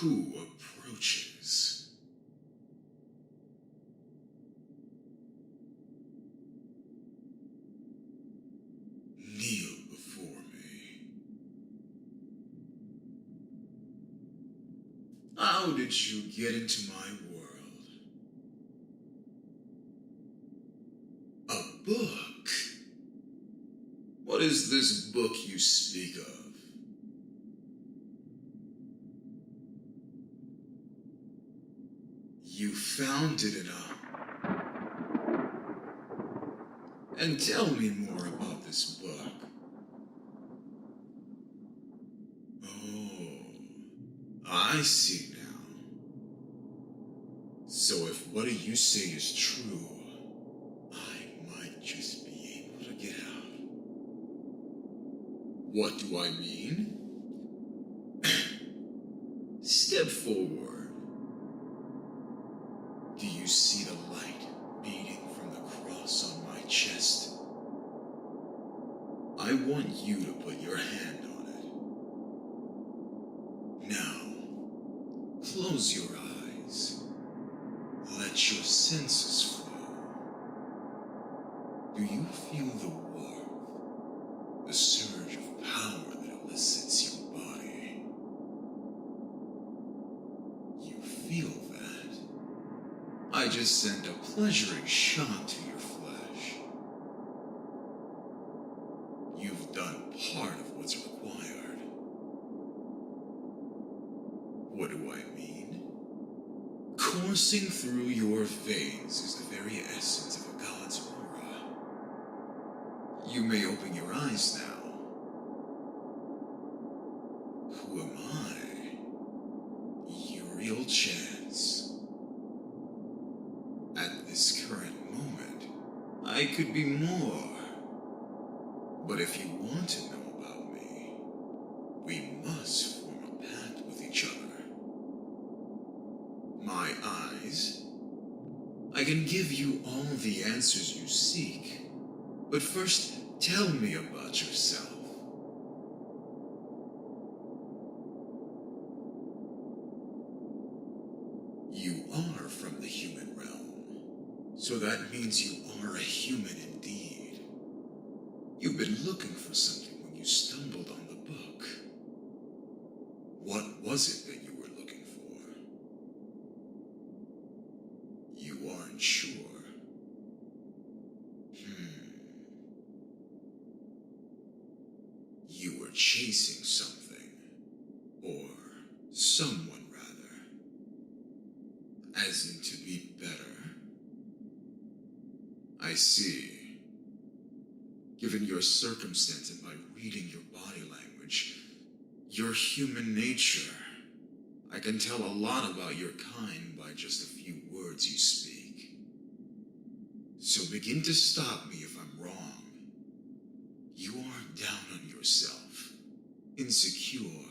who approaches. Kneel before me. How did you get into my world? A book? What is this book you speak of? You found it in a... And tell me more about this book. Oh, I see now. So if what you say is true, I might just be able to get out. What do I mean? Step forward. Do you see the light beating from the cross on my chest? I want you to put your hand on it. Now, close your eyes. Let your senses flow. Do you feel the warmth, the surge of power that elicits your body? You feel that? I just sent a pleasuring shot to your flesh. You've done part of what's required. What do I mean? Coursing through your veins is the very essence of a god's aura. You may open your eyes now. Who am I? Uriel Chance. At this current moment, I could be more. But if you want to know about me, we must form a pact with each other. My eyes, I can give you all the answers you seek. But first, tell me about yourself. You are from the human realm, so that means you are a human indeed. You've been looking for something when you stumbled on the book. What was it that you were looking for? You aren't sure. You were chasing something, or someone rather, as in to be better. I see. Given your circumstance and by reading your body language, your human nature, I can tell a lot about your kind by just a few words you speak. So begin to stop me if I'm wrong. You are down on yourself, insecure.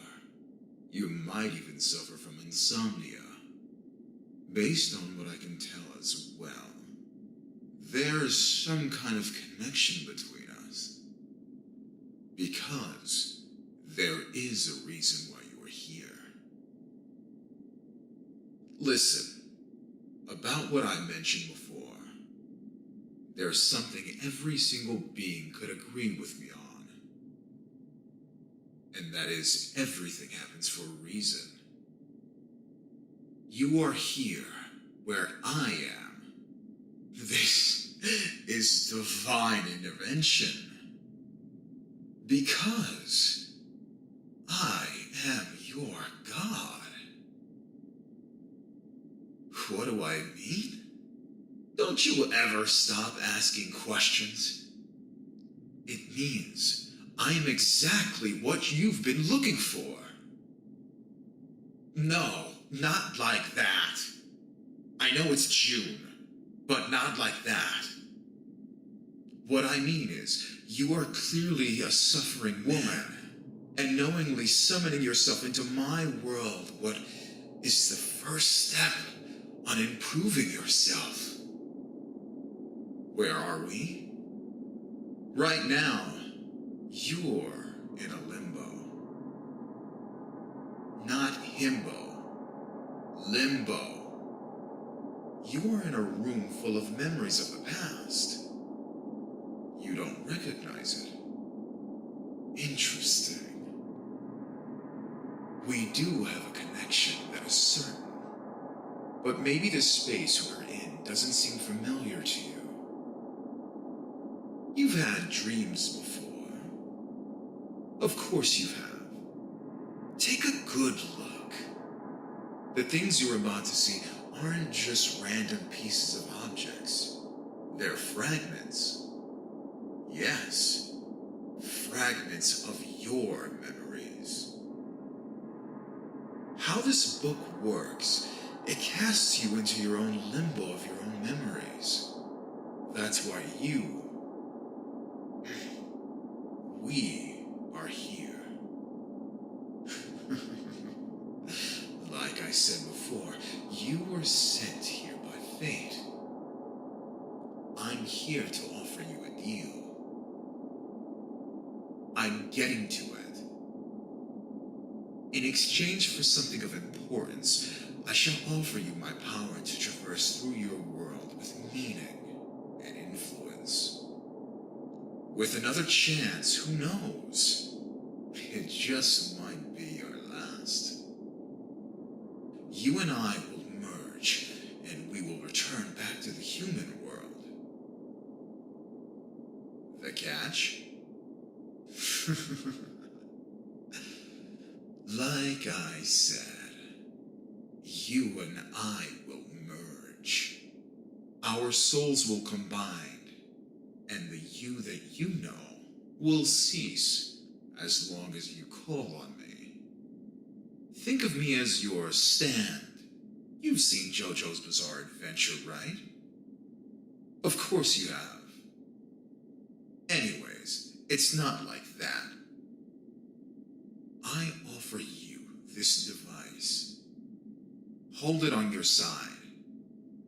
You might even suffer from insomnia. Based on what I can tell as well, there's some kind of connection between us. Because there is a reason why you are here. Listen, about what I mentioned before, there's something every single being could agree with me on. And that is, everything happens for a reason. You are here where I am. This is divine intervention. Because I am your God. What do I mean? Don't you ever stop asking questions? It means I am exactly what you've been looking for. No, not like that. I know it's June, but not like that. What I mean is, you are clearly a suffering woman, and knowingly summoning yourself into my world, what is the first step on improving yourself? Where are we? Right now, you're in a limbo. Not himbo, Limbo. You are in a room full of memories of the past. You don't recognize it. Interesting. We do have a connection, that is certain. But maybe the space we're in doesn't seem familiar to you. You've had dreams before. Of course you have. Take a good look. The things you're about to see aren't just random pieces of objects. They're fragments. Yes, fragments of your memories. How this book works, it casts you into your own limbo of your own memories. That's why we are here. Like I said before, you were sent here by fate. I'm here to offer you a deal. I'm getting to it. In exchange for something of importance, I shall offer you my power to traverse through your world with meaning and influence. With another chance, who knows? It just might be our last. You and I will merge, and we will return back to the human world. The catch? Like I said, you and I will merge. Our souls will combine, and the you that you know will cease as long as you call on me. Think of me as your stand. You've seen JoJo's Bizarre Adventure, right? Of course you have. Anyways, it's not like that. I offer you this device. Hold it on your side.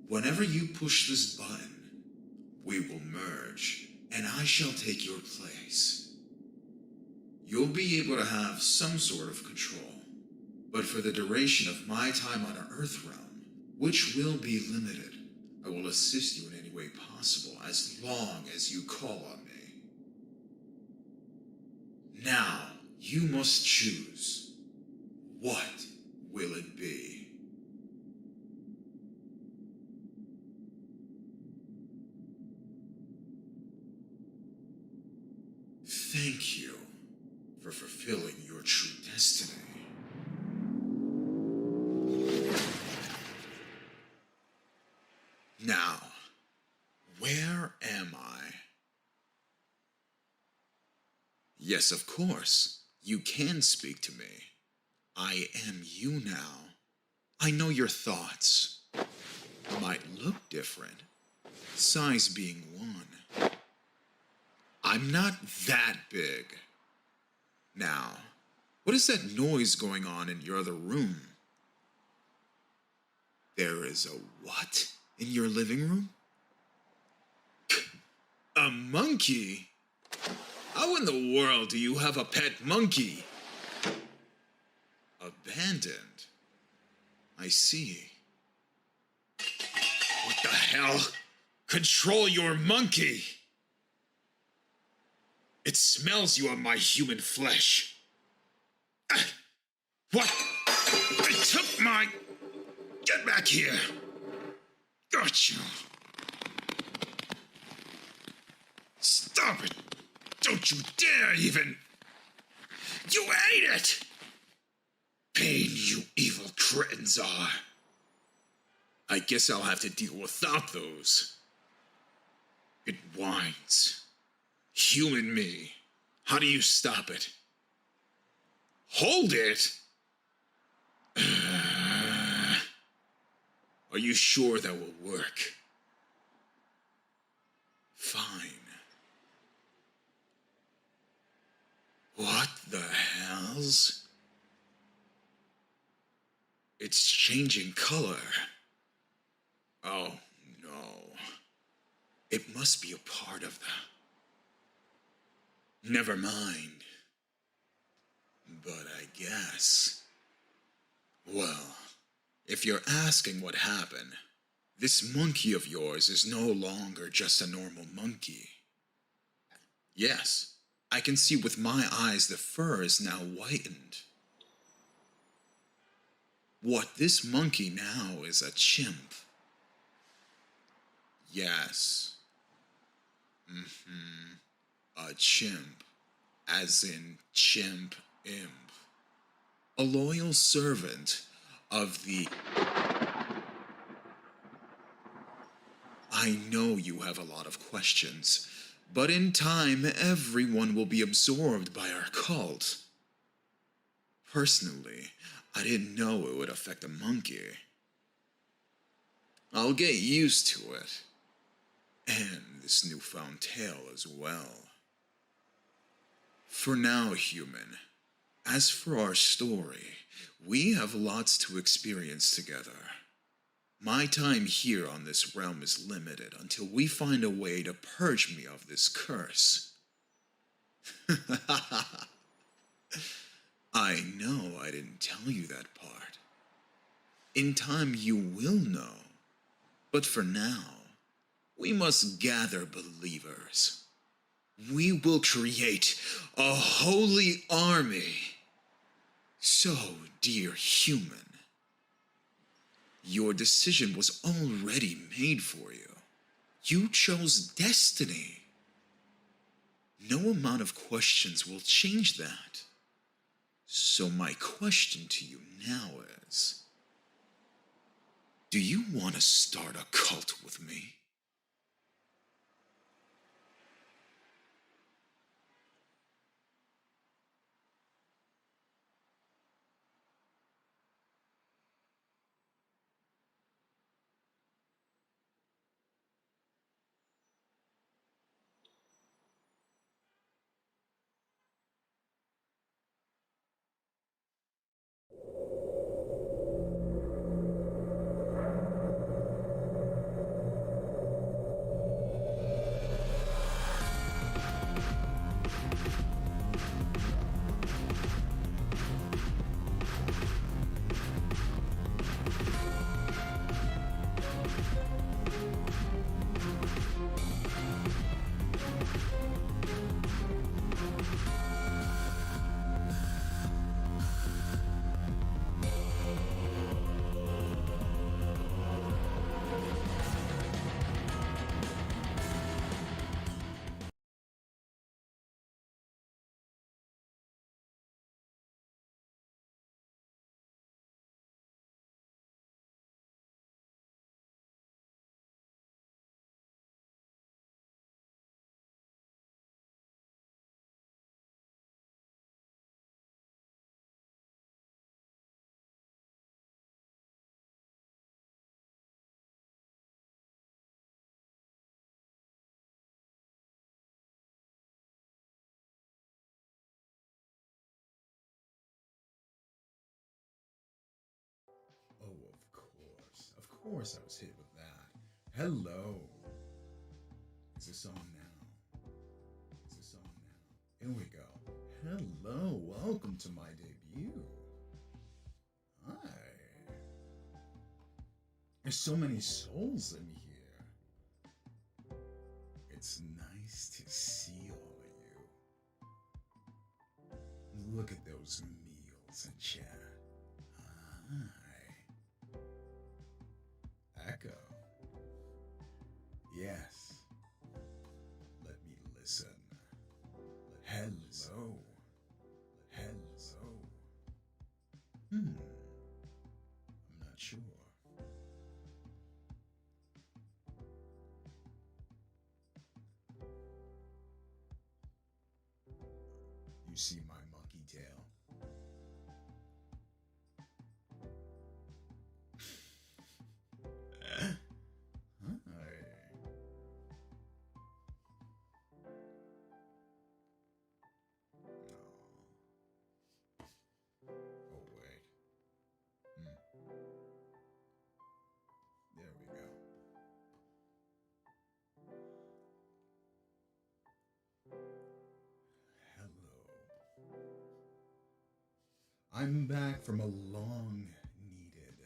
Whenever you push this button, we will merge, and I shall take your place. You'll be able to have some sort of control, but for the duration of my time on Earth realm, which will be limited, I will assist you in any way possible as long as you call on me. Now, you must choose. What will it be? Thank you for fulfilling your true destiny. Now, where am I? Yes, of course. You can speak to me. I am you now. I know your thoughts. Might look different. Size being one. I'm not that big. Now, what is that noise going on in your other room? There is a what in your living room? A monkey? How in the world do you have a pet monkey? Abandoned? I see. What the hell? Control your monkey! It smells you on my human flesh. What? It took my... Get back here! Gotcha! Stop it! Don't you dare even... You ate it! Pain, you evil cretins are. I guess I'll have to deal without those. It whines. Human me. How do you stop it? Hold it? Are you sure that will work? Fine. What the hells? It's changing color. Oh, no. It must be a part of the... Never mind. But I guess... Well, If you're asking what happened, this monkey of yours is no longer just a normal monkey. Yes, I can see with my eyes the fur is now whitened. What this monkey now is a chimp. Yes, a chimp, as in chimp imp. A loyal servant of the... I know you have a lot of questions, but in time everyone will be absorbed by our cult. Personally, I didn't know it would affect a monkey. I'll get used to it. And this newfound tail as well. For now, human, as for our story, we have lots to experience together. My time here on this realm is limited until we find a way to purge me of this curse. I know I didn't tell you that part. In time you will know. But for now, we must gather believers. We will create a holy army. So, dear human, your decision was already made for you. You chose destiny. No amount of questions will change that. So my question to you now is, do you want to start a cult with me? Oh, of course. Of course I was hit with that. Hello. Is this on now? Is this on now? Here we go. Hello. Welcome to my debut. Hi. There's so many souls in here. It's nice to see all of you. Look at those meals in chat. Hi. Echo. Yes. Let me listen. Hello. Hello. I'm not sure. You see my monkey tail? Oh, wait. There we go. Hello. I'm back from a long-needed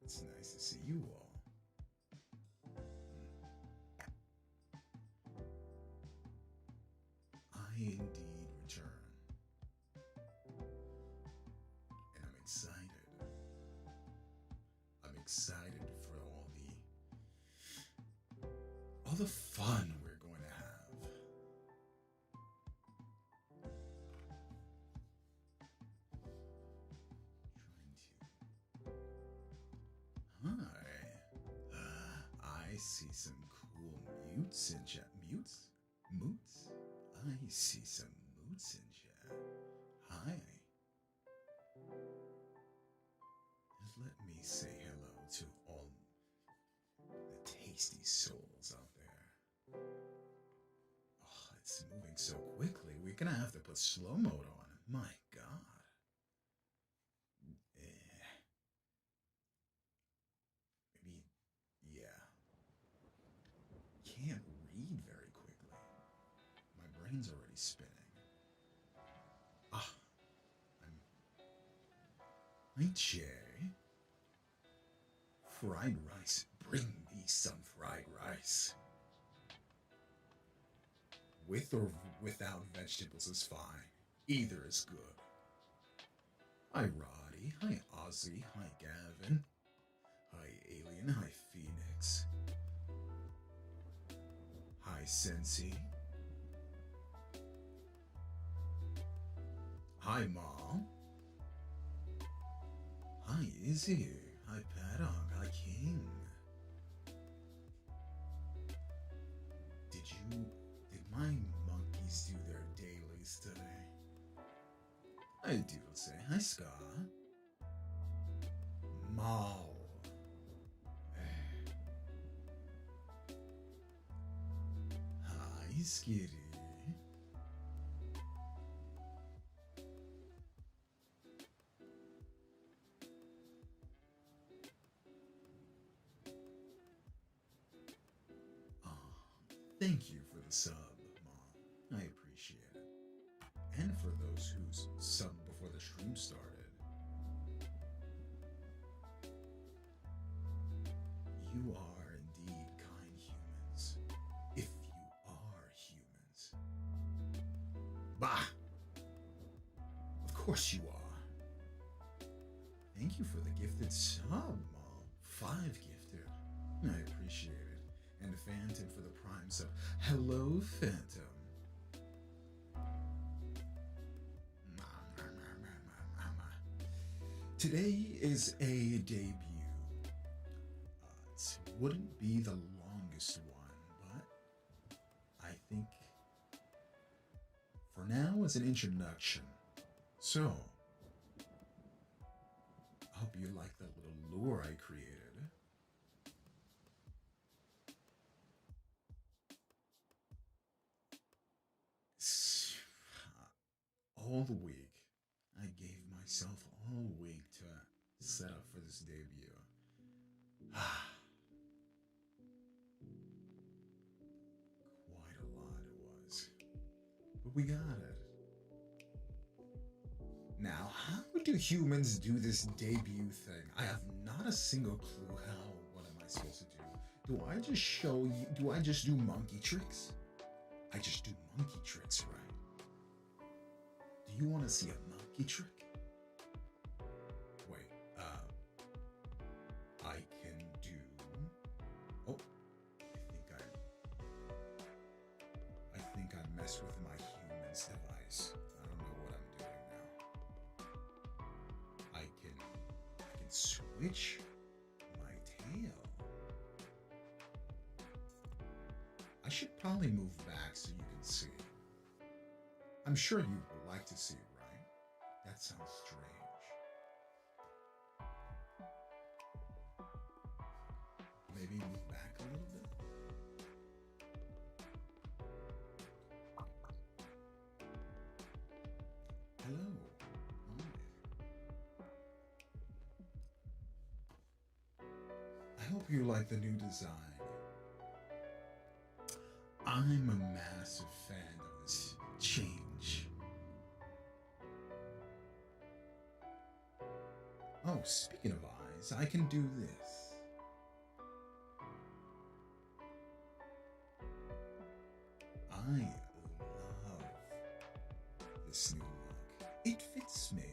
It's nice to see you all. I indeed return. And I'm excited. I'm excited for all the fun we're going to have. Hi. I see some cool mutes in chat. Mutes? Moots? I see some moots in chat. Hi. Just let me say hello to all the tasty souls out there. Oh, it's moving so quickly. We're gonna have to put slow mode on. My God. Maybe, yeah. Can't read very quickly. My brain's already spinning. Ah, Hi, Jay. Fried rice. Bring me some fried rice. With or without vegetables is fine. Either is good. Hi, Roddy. Hi, Ozzy. Hi, Gavin. Hi, Alien. Hi, Phoenix. Hi, Sensi. Hi, Mom. Hi, Izzy. Hi, Paddock. Hi, King. Did my monkeys do their dailies today? I do say. Hi, Scott. Mal. Hi, Skitty. Thank you for the sub, Mom. I appreciate it. And for those who subbed before the stream started. You are indeed kind humans. If you are humans. Bah! Of course you are. Thank you for the gifted sub, Mom. 5 gifted. I appreciate it. And Phantom for the prime sub. Hello, Phantom. Today is a debut. It wouldn't be the longest one, but I think for now it's an introduction. So, I hope you like that little lure I created. All the week, I gave myself all week to set up for this debut. Quite a lot it was. But we got it. Now, how do humans do this debut thing? I have not a single clue how. What am I supposed to do? Do I just show you? Do I just do monkey tricks? I just do monkey tricks, right? Do you want to see a monkey trick? Wait, I can do... Oh, I think I messed with my human's device. I don't know what I'm doing now. I can switch my tail. I should probably move back so you can see. I'm sure you would like to see it, right? That sounds strange. Maybe move back a little bit? Hello. Hi. I hope you like the new design. I'm a massive fan of this change. Oh, speaking of eyes, is I can do this. I love this new look. It fits me.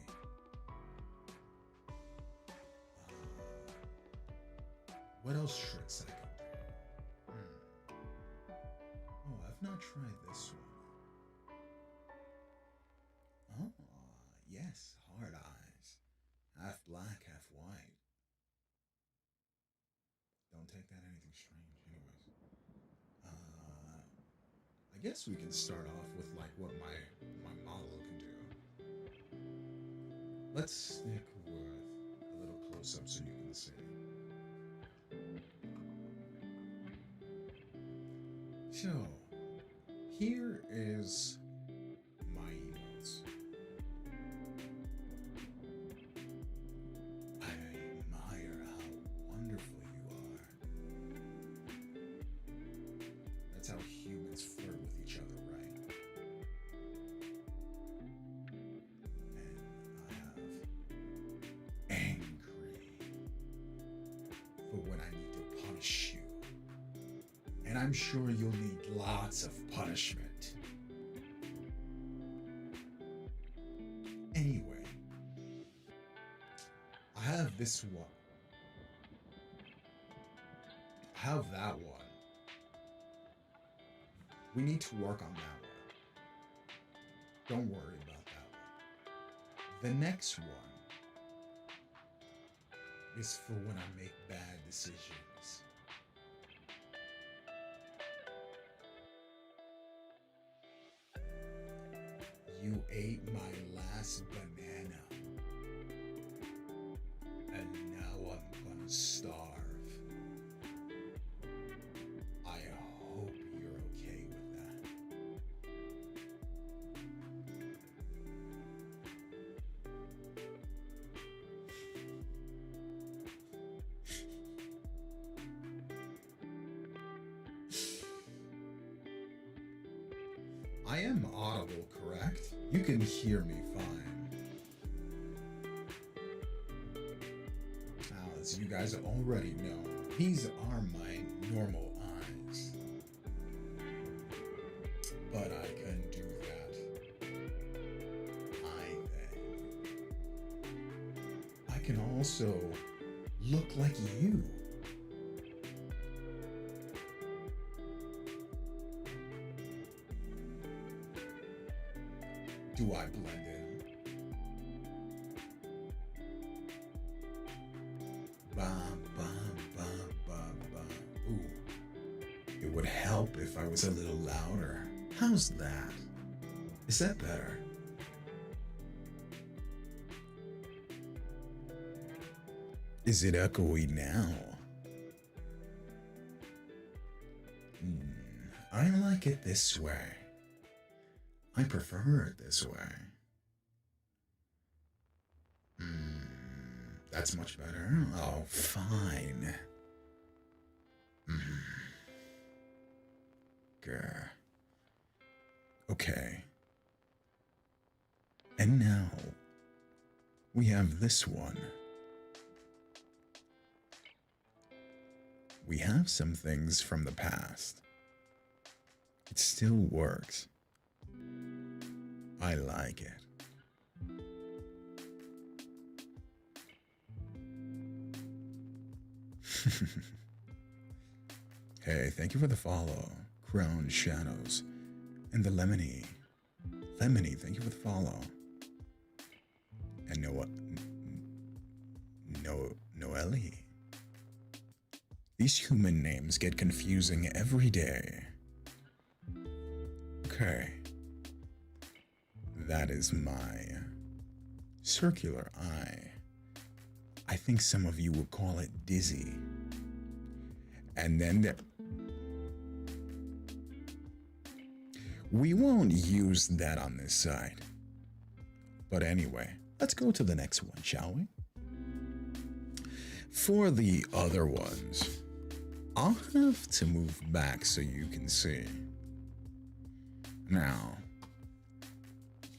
What else tricks I can do? Oh, I've not tried this one. Oh, yes, hard eyes. Half black, half white. Don't take that anything strange, anyways. I guess we can start off with like what my model can do. Let's stick with a little close up so you can see. So, here is my emotes. I admire how wonderful you are. That's how humans flirt with each other, right? And I have angry for when I need to punish you. And I'm sure you'll need lots of punishment. Anyway, I have this one. I have that one. We need to work on that one. Don't worry about that one. The next one is for when I make bad decisions. You ate my last banana. And now I'm gonna starve. I hope you're okay with that. I am audible, correct? You can hear me fine. Now, as you guys already know, these are my normal eyes. But I can do that. I can also look like you. Do I blend in? Ba, ba, ba, ba, ba. Ooh. It would help if I was a little louder. How's that? Is that better? Is it echoey now? I like it this way. I prefer it this way. That's much better. Oh, fine. Grr. Okay. And now, we have this one. We have some things from the past. It still works. I like it. Hey, thank you for the follow. Crown Shadows. And the Lemony. Lemony, thank you for the follow. And Noelle. These human names get confusing every day. Okay. That is my circular eye. I think some of you would call it dizzy. And then we won't use that on this side. But anyway, let's go to the next one, shall we? For the other ones, I'll have to move back so you can see. Now,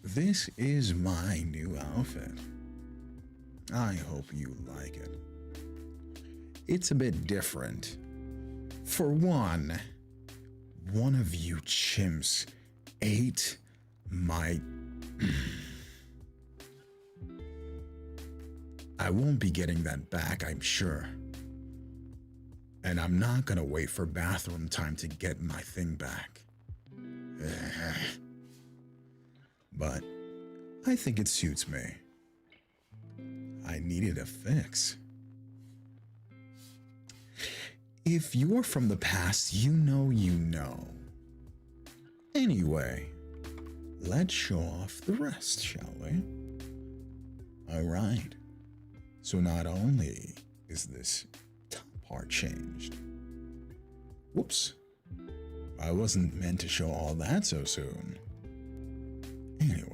this is my new outfit. I hope you like it. It's a bit different. For one of you chimps ate my... I won't be getting that back, I'm sure. And I'm not gonna wait for bathroom time to get my thing back. But I think it suits me. I needed a fix. If you're from the past, you know you know. Anyway, let's show off the rest, shall we? Alright, so not only is this top part changed. Whoops, I wasn't meant to show all that so soon. Anyway,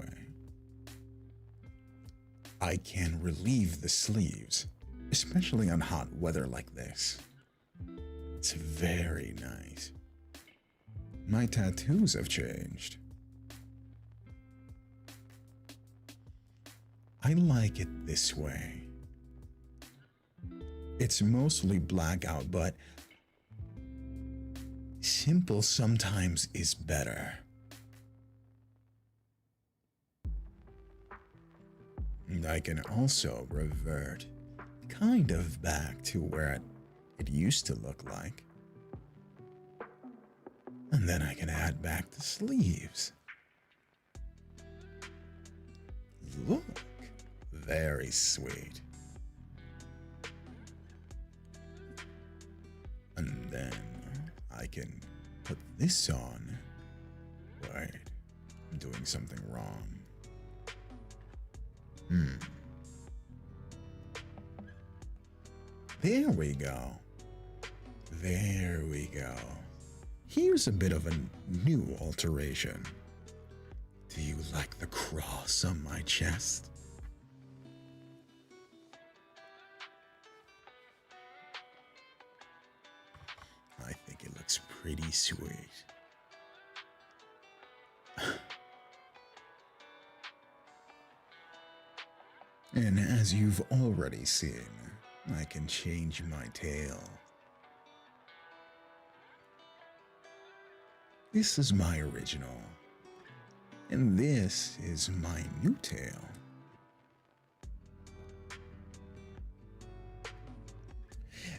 I can relieve the sleeves, especially on hot weather like this. It's very nice. My tattoos have changed. I like it this way. It's mostly blackout, but simple sometimes is better. And I can also revert kind of back to where it used to look like. And then I can add back the sleeves. Look, very sweet. And then I can put this on. Wait, I'm doing something wrong. There we go. There we go. Here's a bit of a new alteration. Do you like the cross on my chest? I think it looks pretty sweet. And as you've already seen, I can change my tail. This is my original, and this is my new tail.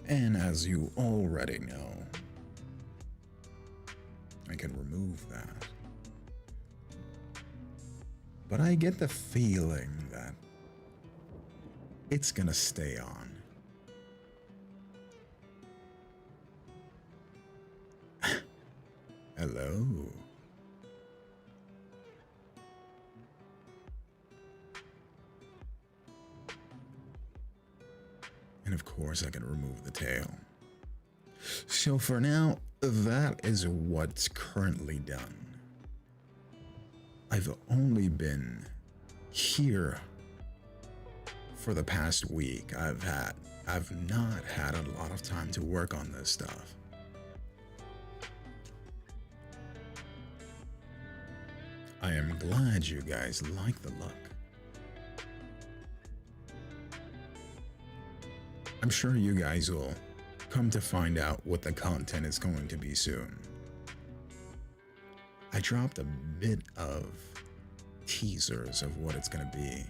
And as you already know, I can remove that. But I get the feeling that it's gonna stay on. Hello. And of course I can remove the tail. So for now, that is what's currently done. I've only been here for the past week. I've not had a lot of time to work on this stuff. I am glad you guys like the look. I'm sure you guys will come to find out what the content is going to be soon. I dropped a bit of teasers of what it's going to be,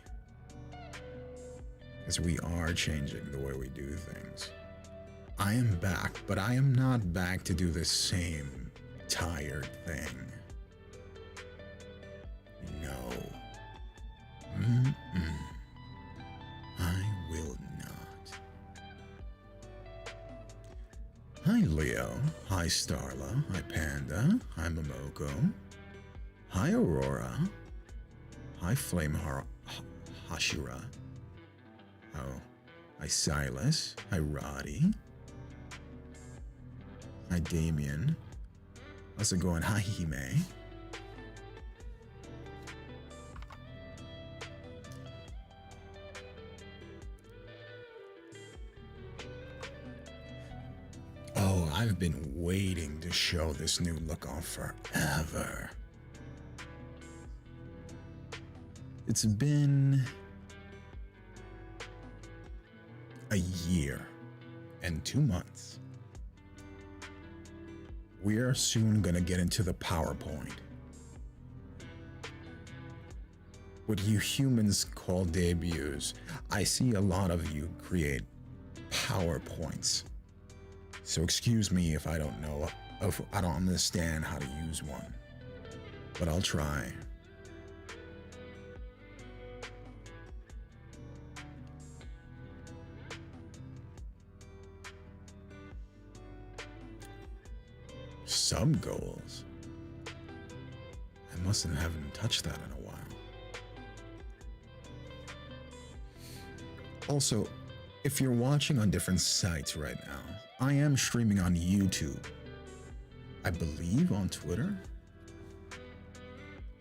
as we are changing the way we do things. I am back, but I am not back to do the same tired thing. No. I will not. Hi Leo, hi Starla, hi Panda, hi Momoko, hi Aurora, hi Flame Hashira, oh, hi Silas, hi Roddy, hi Damien, how's it going, hi Hime. Oh, I've been waiting to show this new look off forever. It's been a year and 2 months. We are soon gonna get into the PowerPoint. What you humans call debuts, I see a lot of you create PowerPoints. So excuse me if I don't know, if I don't understand how to use one, but I'll try. Some goals. I haven't touched that in a while. Also, if you're watching on different sites right now, I am streaming on YouTube. I believe on Twitter.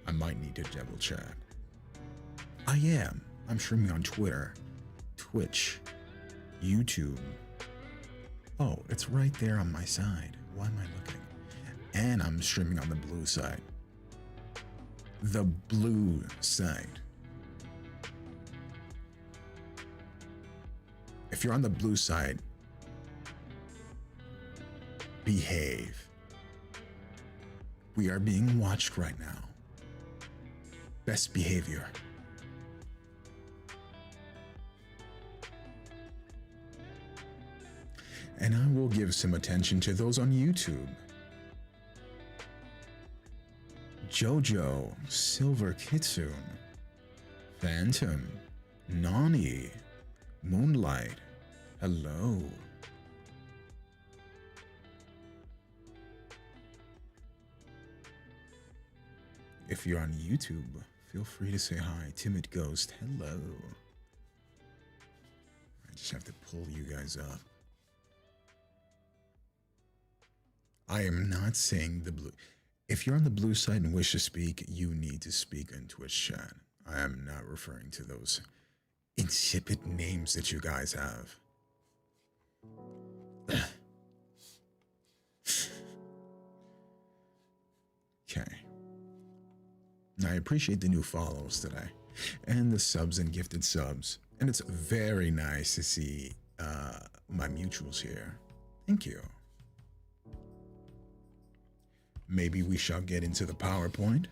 I might need to double check. I'm streaming on Twitter, Twitch, YouTube. Oh, it's right there on my side. Why am I looking? And I'm streaming on the blue side. The blue side. If you're on the blue side, behave. We are being watched right now. Best behavior. And I will give some attention to those on YouTube. Jojo, Silver Kitsune, Phantom, Nani, Moonlight, hello. If you're on YouTube, feel free to say hi. Timid Ghost, hello. I just have to pull you guys up. I am not saying the blue. If you're on the blue side and wish to speak, you need to speak in Twitch chat. I am not referring to those insipid names that you guys have. Okay. I appreciate the new follows today and the subs and gifted subs. And it's very nice to see my mutuals here. Thank you. Maybe we shall get into the PowerPoint.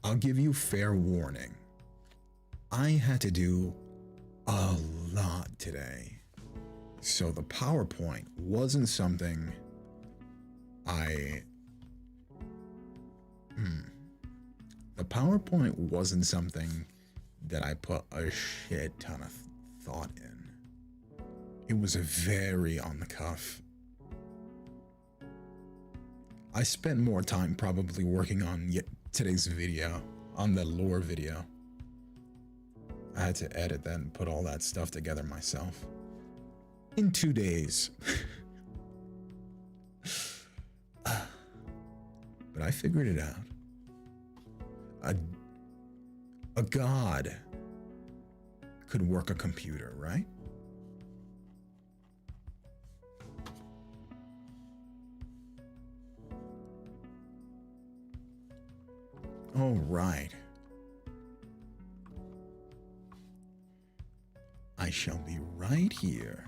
I'll give you fair warning. I had to do a lot today. So the PowerPoint wasn't something The PowerPoint wasn't something that I put a shit ton of thought in. It was a very on the cuff. I spent more time probably working on today's video, on the lore video. I had to edit that and put all that stuff together myself. In 2 days. But I figured it out. A god could work a computer, right? All right. I shall be right here.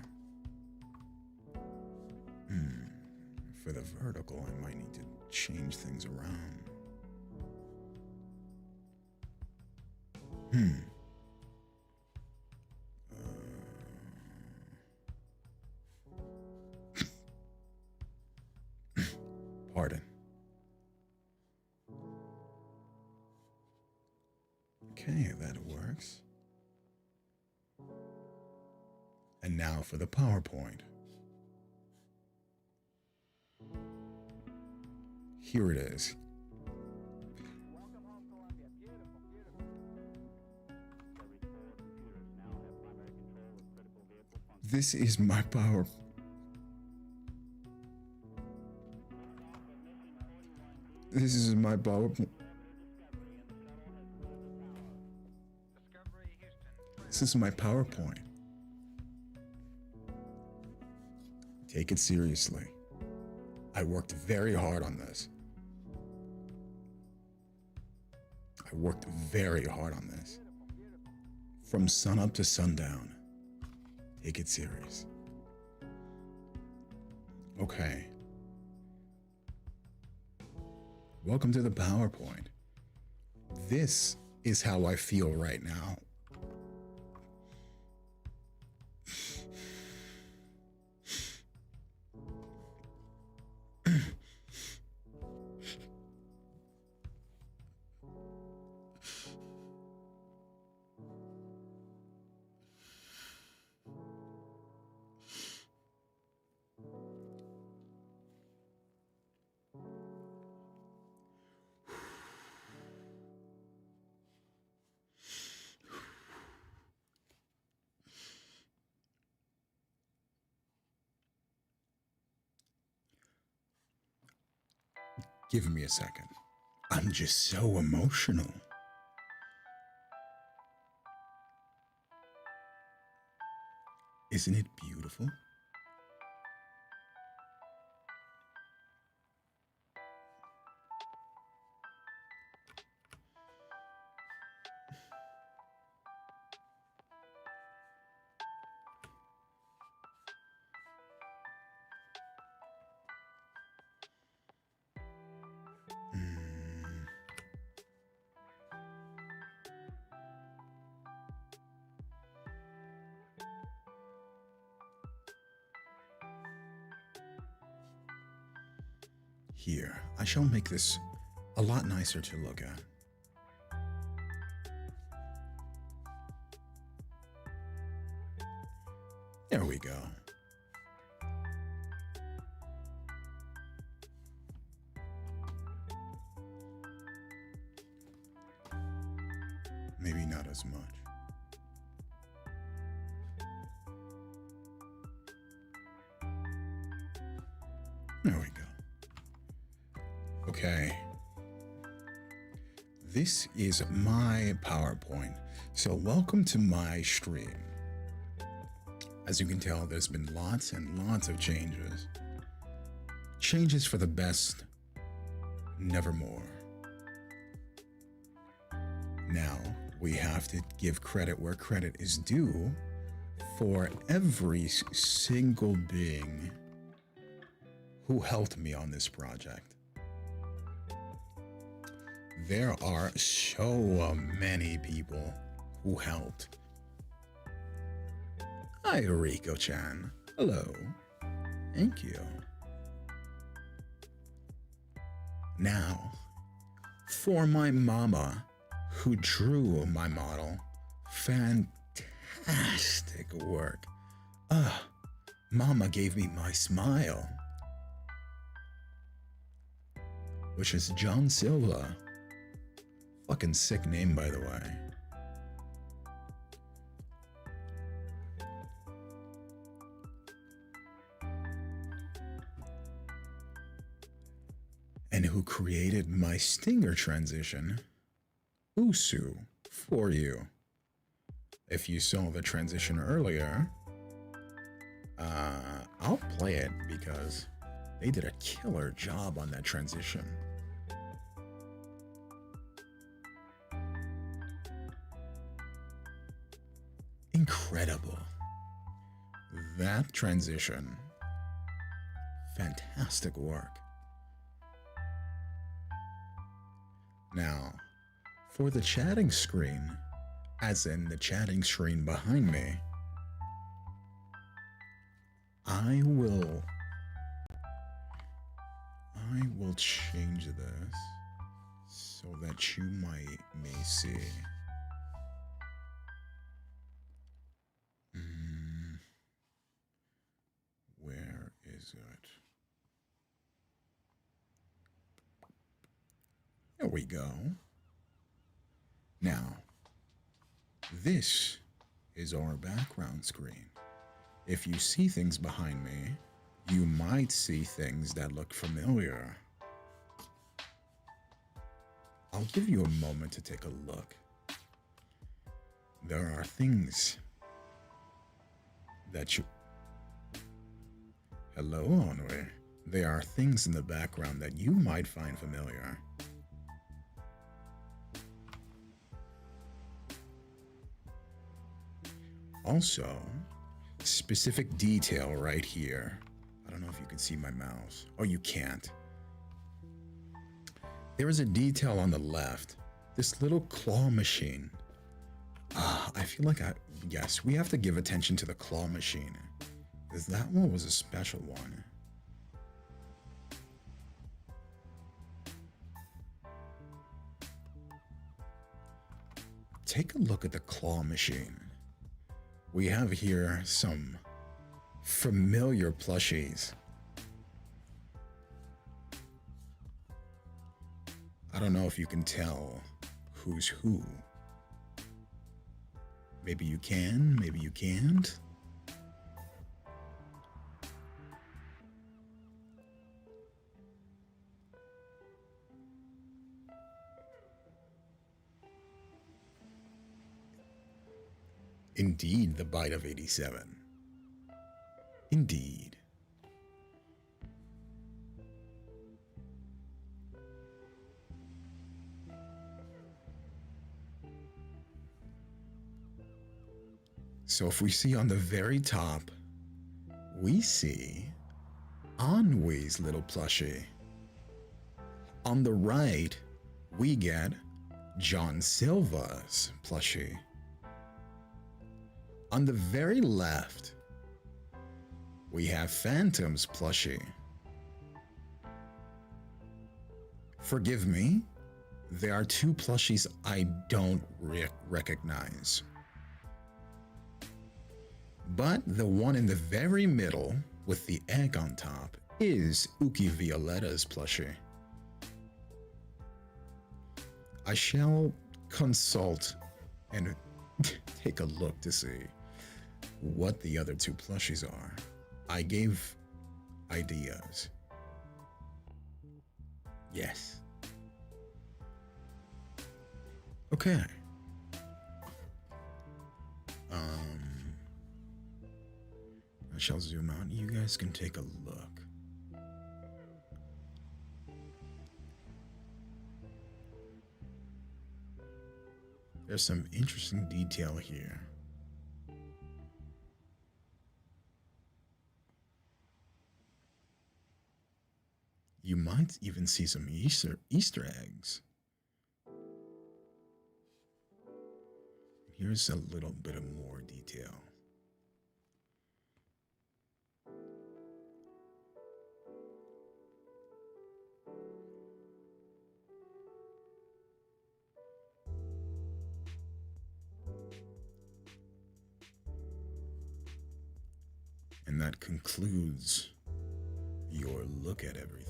For the vertical, I might need to change things around. Pardon. Okay, that works. And now for the PowerPoint. Here it is. This is my power. This is my PowerPoint. This is my PowerPoint. Take it seriously. I worked very hard on this. I worked very hard on this. from sunup to sundown. Take it serious. Okay. Welcome to the PowerPoint. This is how I feel right now. Give me a second. I'm just so emotional. Isn't it beautiful? Here, I shall make this a lot nicer to look at. There we go. Maybe not as much. There we go. Okay. This is my PowerPoint. So welcome to my stream. As you can tell, there's been lots and lots of changes. Changes for the best, nevermore. Now, we have to give credit where credit is due for every single being who helped me on this project. There are so many people who helped. Hi, Rico-chan. Hello. Thank you. Now, for my mama who drew my model, fantastic work. Mama gave me my smile, which is John Silva. Fucking sick name, by the way. And who created my stinger transition, Usu, for you. If you saw the transition earlier, I'll play it because they did a killer job on that transition. Incredible. That transition, fantastic work. Now, for the chatting screen, as in the chatting screen behind me, I will change this so that you may see. Where is it? There we go. Now, this is our background screen. If you see things behind me, you might see things that look familiar. I'll give you a moment to take a look. There are things that you... Hello, Onwe. There are things in the background that you might find familiar. Also, specific detail right here. I don't know if you can see my mouse. Oh, you can't. There is a detail on the left. This little claw machine. I feel like yes, we have to give attention to the claw machine. Because that one was a special one. Take a look at the claw machine. We have here some familiar plushies. I don't know if you can tell who's who. Maybe you can, maybe you can't. Indeed, the bite of 87. Indeed. So if we see on the very top, we see Ennui's little plushie. On the right, we get John Silva's plushie. On the very left, we have Phantom's plushie. Forgive me, there are two plushies I don't recognize. But the one in the very middle with the egg on top is Uki Violetta's plushie. I shall consult and take a look to see what the other two plushies are. I gave ideas. Yes. Okay. I shall zoom out. You guys can take a look. There's some interesting detail here. You might even see some Easter eggs. Here's a little bit of more detail. And that concludes your look at everything.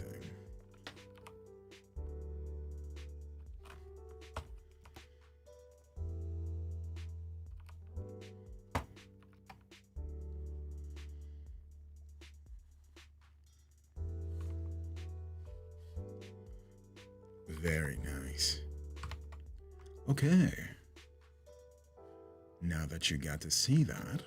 Very nice. Okay. Now that you got to see that,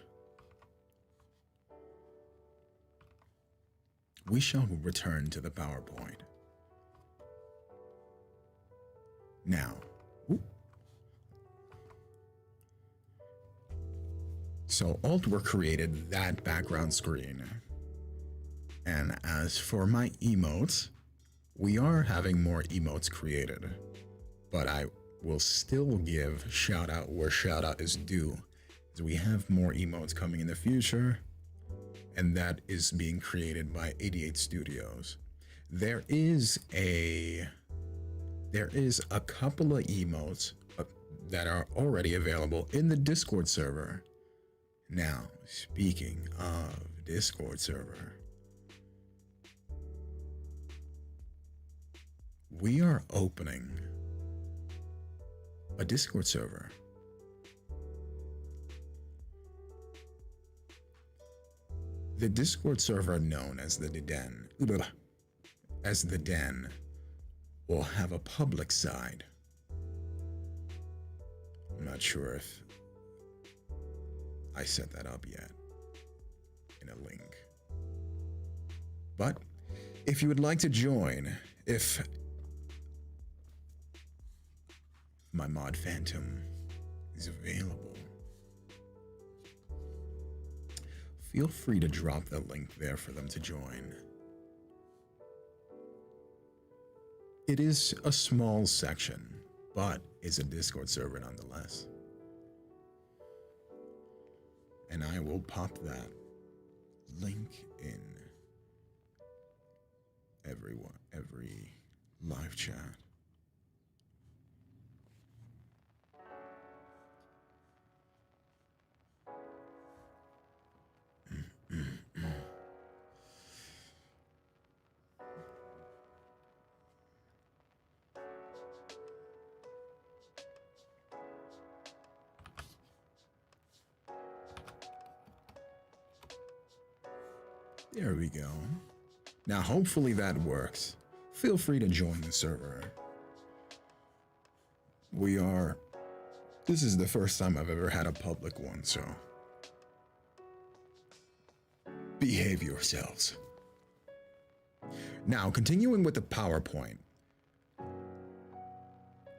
we shall return to the PowerPoint. Now, so Altware created that background screen. And as for my emotes, we are having more emotes created, but I will still give shout out where shout out is due, as we have more emotes coming in the future, and that is being created by 88 Studios. There is a couple of emotes that are already available in the Discord server. Now, speaking of Discord server, we are opening a Discord server. The Discord server known as the Den, will have a public side. I'm not sure if I set that up yet in a link. But if you would like to join, if my mod Phantom is available, feel free to drop the link there for them to join. It is a small section, but it's a Discord server nonetheless. And I will pop that link in every live chat. There we go. Now, hopefully that works. Feel free to join the server. This is the first time I've ever had a public one, so behave yourselves. Now, continuing with the PowerPoint.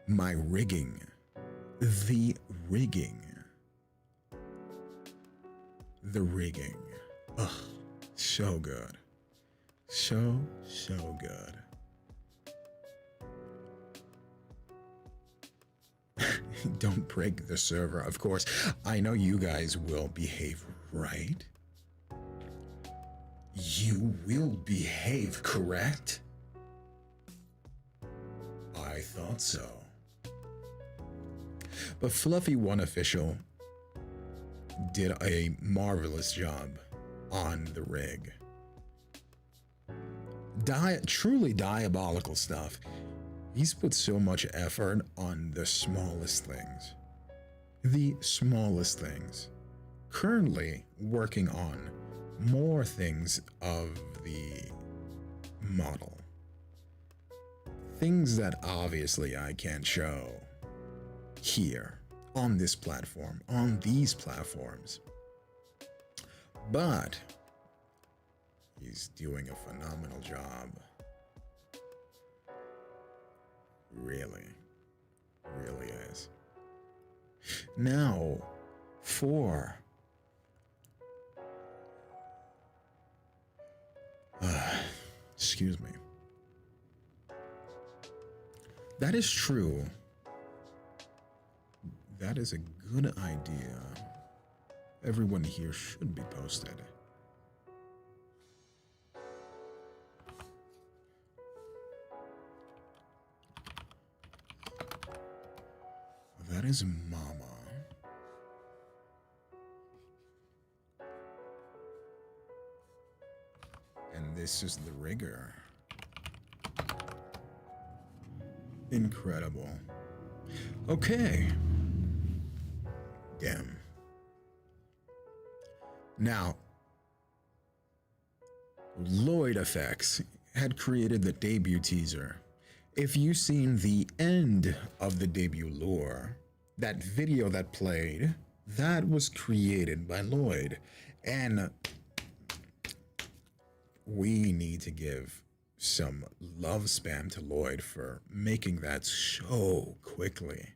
My rigging. The rigging. Ugh. So good. So good. Don't break the server. Of course, I know you guys will behave, right? You will behave, correct? I thought so. But Fluffy One Official did a marvelous job on the rig. Truly diabolical stuff. He's put so much effort on the smallest things. The smallest things. Currently working on more things of the model. Things that obviously I can't show here on this platform, on these platforms. But he's doing a phenomenal job. Really is. Now, excuse me. That is true. That is a good idea. Everyone here should be posted. That is Mama. And this is the rigger. Incredible. Okay. Damn. Now, Lloyd Effects had created the debut teaser. If you've seen the end of the debut lore, that video that played, that was created by Lloyd. And we need to give some love spam to Lloyd for making that so quickly.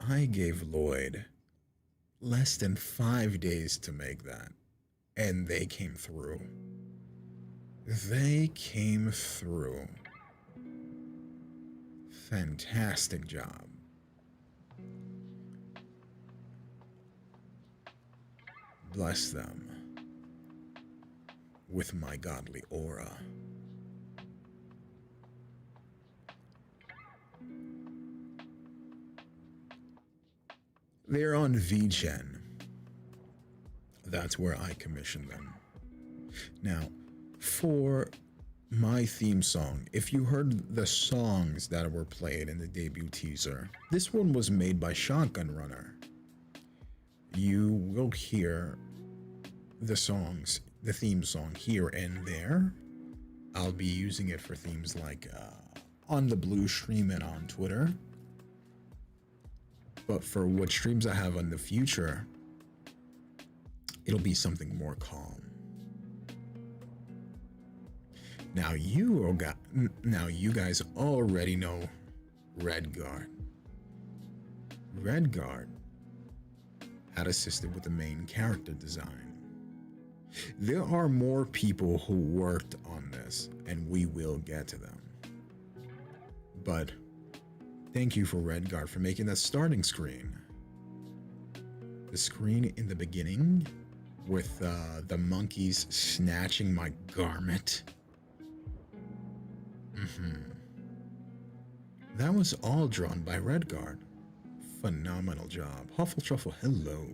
I gave Lloyd less than 5 days to make that, and they came through. They came through. Fantastic job. Bless them with my godly aura. They're on VGen. That's where I commissioned them. Now, for my theme song, if you heard the songs that were played in the debut teaser, this one was made by Shotgun Runner. You will hear the songs, the theme song here and there. I'll be using it for themes like on the Blue stream and on Twitter. But for what streams I have in the future, it'll be something more calm. Now you guys already know Redguard. Redguard had assisted with the main character design. There are more people who worked on this, and we will get to them. But thank you for Redguard for making that starting screen. The screen in the beginning with the monkeys snatching my garment. That was all drawn by Redguard. Phenomenal job. Huffletruffle, hello.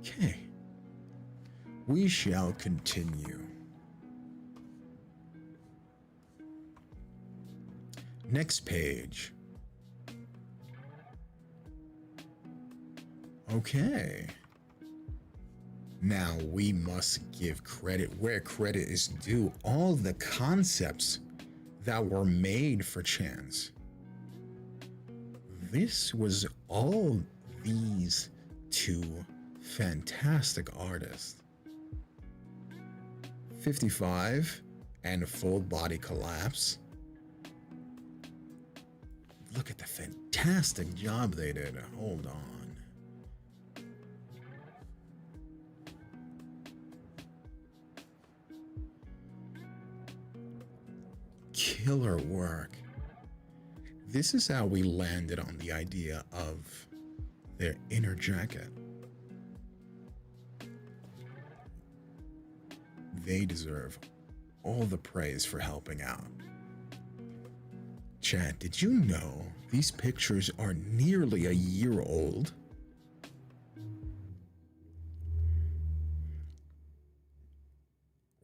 Okay. We shall continue. Next page. Okay. Now we must give credit where credit is due. All the concepts that were made for Chance. This was all these two fantastic artists. 55 and full body collapse. Look at the fantastic job they did. Hold on. Killer work. This is how we landed on the idea of their inner jacket. They deserve all the praise for helping out. Chat, did you know these pictures are nearly a year old?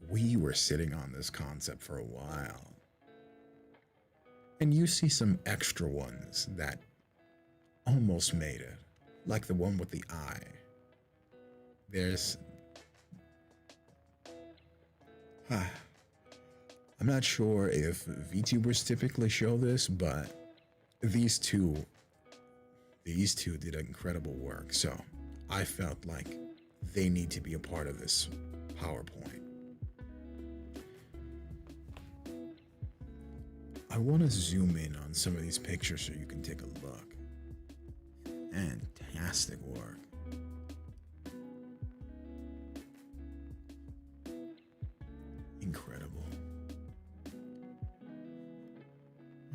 We were sitting on this concept for a while. And you see some extra ones that almost made it, like the one with the eye. There's... I'm not sure if VTubers typically show this, but these two did incredible work, so I felt like they need to be a part of this PowerPoint. I want to zoom in on some of these pictures so you can take a look. Fantastic work. Incredible.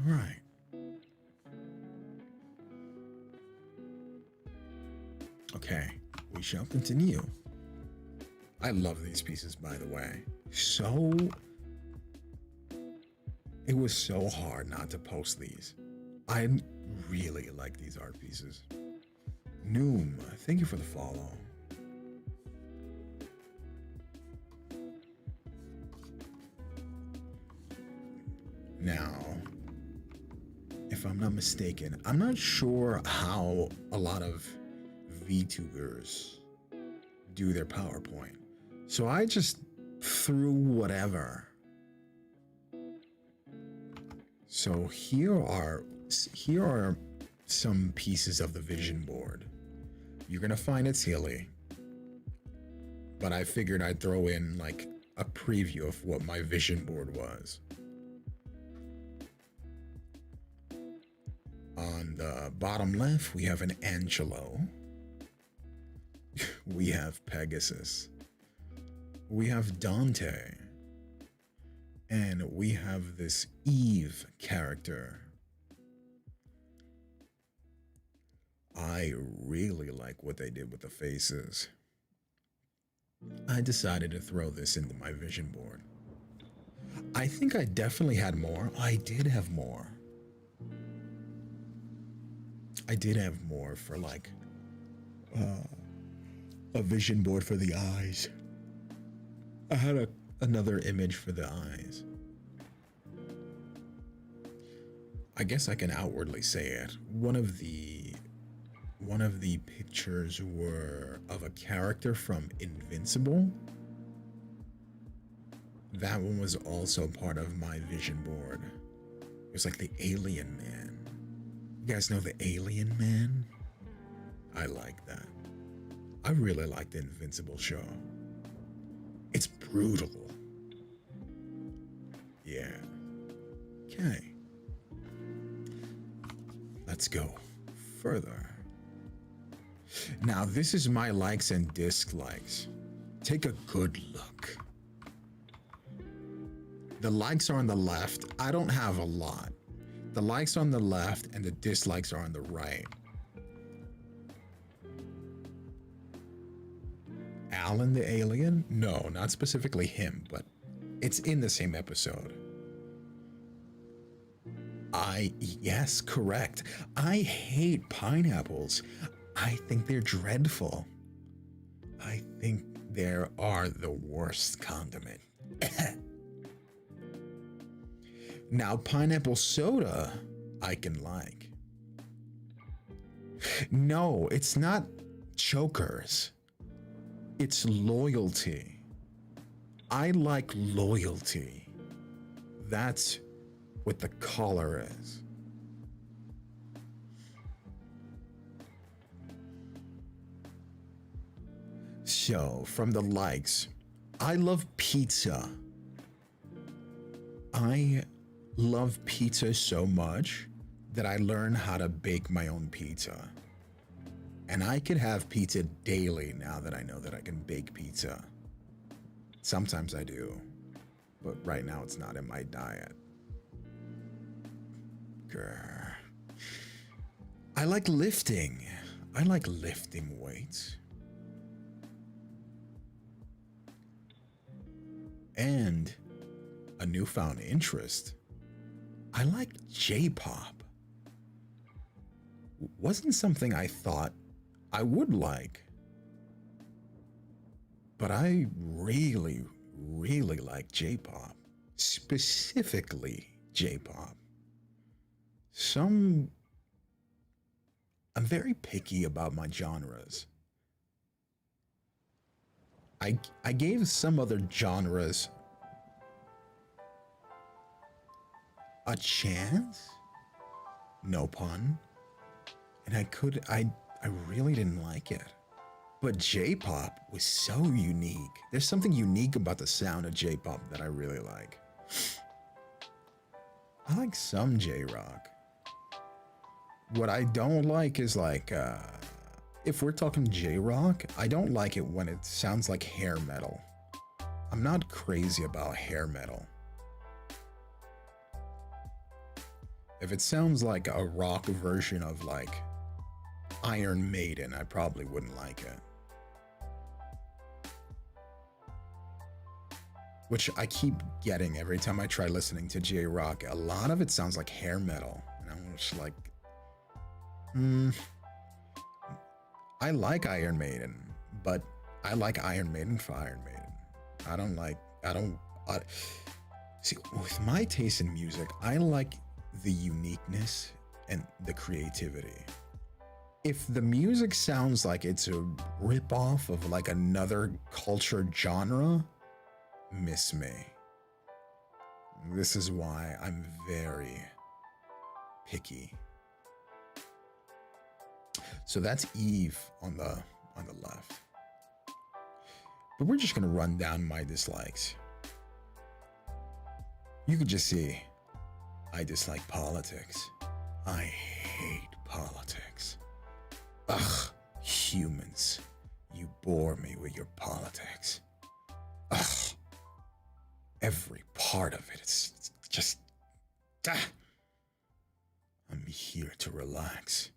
All right. Okay, we shall continue. I love these pieces, by the way. It was so hard not to post these. I really like these art pieces. Noom, thank you for the follow. Now, if I'm not mistaken, I'm not sure how a lot of VTubers do their PowerPoint. So I just threw whatever. So here are some pieces of the vision board. You're gonna find it silly, but I figured I'd throw in like a preview of what my vision board was. On the bottom left, we have an Angelo. We have Pegasus. We have Dante. And we have this Eve character. I really like what they did with the faces. I decided to throw this into my vision board. I think I definitely had more. I did have more. I did have more for like a vision board for the eyes. I had another image for the eyes. I guess I can outwardly say it. One of the pictures were of a character from Invincible. That one was also part of my vision board. It was like the Alien Man. You guys know the Alien Man? I like that. I really like the Invincible show. It's brutal. Yeah. Okay. Let's go further. Now, this is my likes and dislikes. take a good look. The likes are on the left. I don't have a lot. The likes are on the left and the dislikes are on the right. Alan the alien? No, not specifically him, but it's in the same episode. Yes, correct. I hate pineapples. I think they're dreadful. I think they are the worst condiment. Now, pineapple soda, I can like. No, it's not chokers. It's loyalty. I like loyalty. That's what the collar is. So, from the likes, I love pizza. I love pizza so much that I learned how to bake my own pizza. And I could have pizza daily now that I know that I can bake pizza. Sometimes I do, but right now it's not in my diet. Grr. I like lifting. I like lifting weights. And a newfound interest. I like J-pop. Wasn't something I thought I would like. But I really, really like J-pop. Specifically J-pop. I'm very picky about my genres. I gave some other genres a chance, no pun, and I really didn't like it. But J-pop was so unique. There's something unique about the sound of J-pop that I really like. I like some J-rock. What I don't like is like, if we're talking J-rock, I don't like it when it sounds like hair metal. I'm not crazy about hair metal. If it sounds like a rock version of like Iron Maiden, I probably wouldn't like it. Which I keep getting every time I try listening to J-rock. A lot of it sounds like hair metal. And I'm just like, I like Iron Maiden, but I like Iron Maiden for Iron Maiden. See, with my taste in music, I like the uniqueness and the creativity. If the music sounds like it's a rip-off of like another culture genre, miss me. This is why I'm very picky. So that's Eve on the left. But we're just gonna run down my dislikes. You can just see I dislike politics. I hate politics. Ugh, humans, you bore me with your politics. Ugh, every part of it, it's just, I'm here to relax.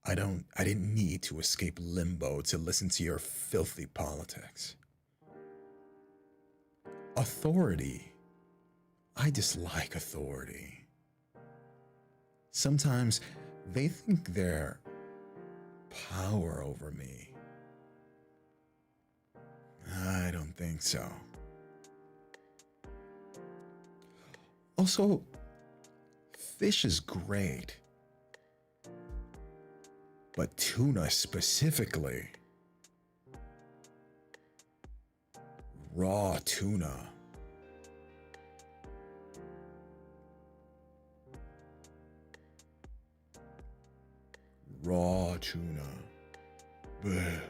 I didn't need to escape limbo to listen to your filthy politics. Authority. I dislike authority. Sometimes they think they're power over me. I don't think so. Also, fish is great. But tuna specifically, raw tuna. Raw tuna. Bleh.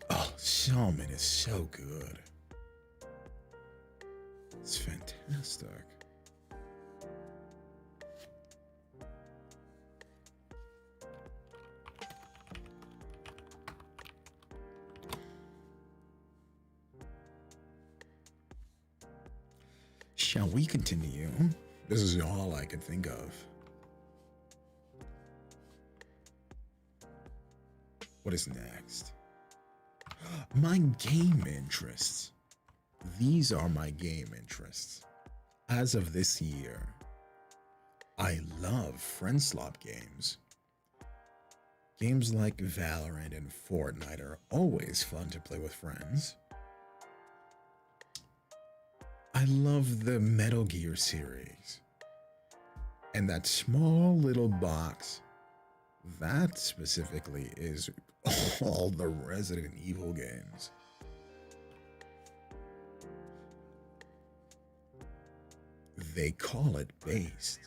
Oh, salmon is so good. It's fantastic. Shall we continue? This is all I can think of. What is next? My game interests. These are my game interests. As of this year, I love friend slop games. Games like Valorant and Fortnite are always fun to play with friends. I love the Metal Gear series. And that small little box, that specifically is all the Resident Evil games. They call it based.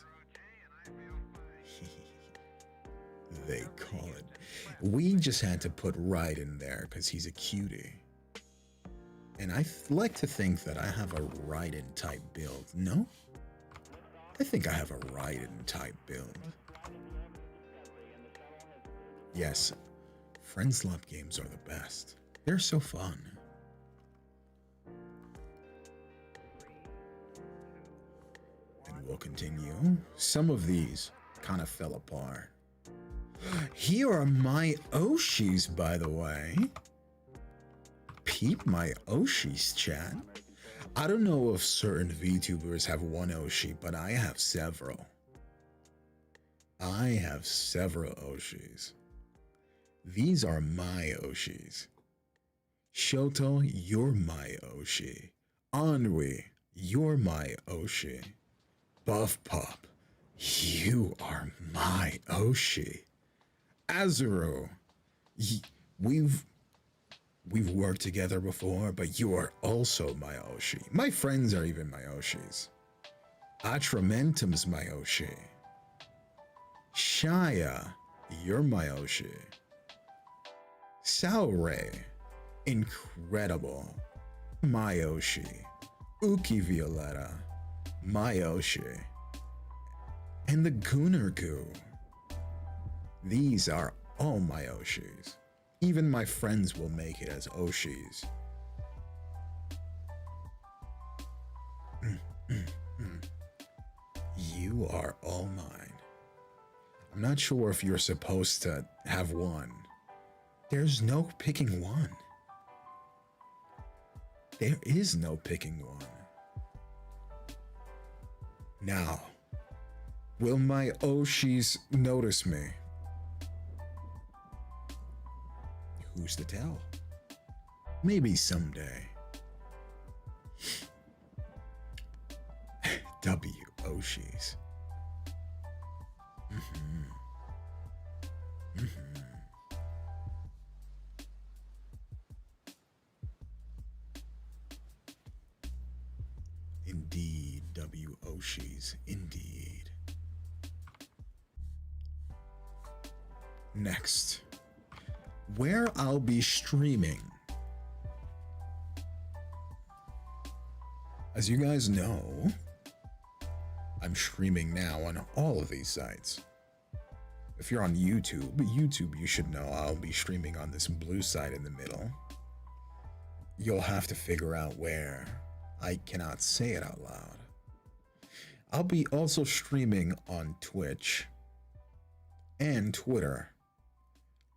They call it. We just had to put Right in there because he's a cutie. And I like to think that I have a Raiden type build. No? I think I have a Raiden type build. Yes, friend slop games are the best. They're so fun. And we'll continue. Some of these kind of fell apart. Here are my Oshis, by the way. Peep my Oshis, chat. I don't know if certain VTubers have one Oshi, but I have several. I have several Oshis. These are my Oshis. Shoto, you're my Oshi. Anwi, you're my Oshi. Buff Pop, you are my Oshi. Azuro, we've worked together before, but you are also my Oshi. My friends are even my Oshis. Atramentum's my Oshi. Shaya, you're my Oshi. Saure, incredible, my Oshi. Uki Violetta, my Oshi. And the Gunnergoo. These are all my Oshis. Even my friends will make it as Oshis. You are all mine. I'm not sure if you're supposed to have one. There's no picking one. There is no picking one. Now, will my Oshis notice me? Who's to tell? Maybe someday. W Oshis. Indeed, W Oshis, indeed. Next, where I'll be streaming. As you guys know, I'm streaming now on all of these sites. If you're on YouTube, you should know I'll be streaming on this blue site in the middle. You'll have to figure out where. I cannot say it out loud. I'll be also streaming on Twitch and Twitter.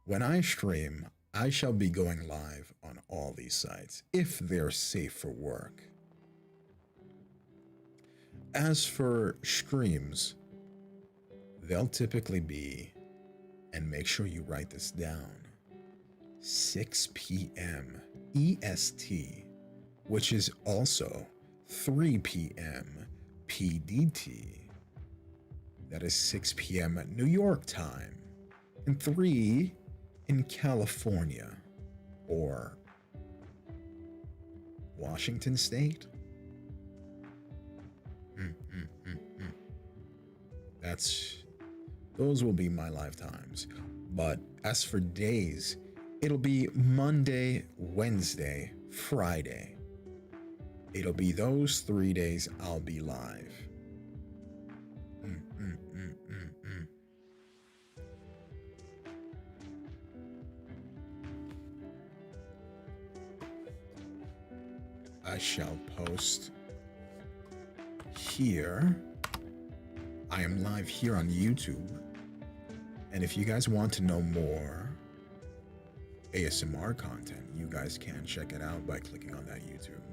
When I stream, I shall be going live on all these sites if they're safe for work. As for streams, they'll typically be, and make sure you write this down, 6 p.m. EST, which is also 3 p.m. PDT. That is 6 p.m. at New York time, and 3 in California or Washington State. Those will be my lifetimes. But as for days, it'll be Monday, Wednesday, Friday. It'll be those 3 days I'll be live. I shall post here. I am live here on YouTube. And if you guys want to know more ASMR content, you guys can check it out by clicking on that YouTube.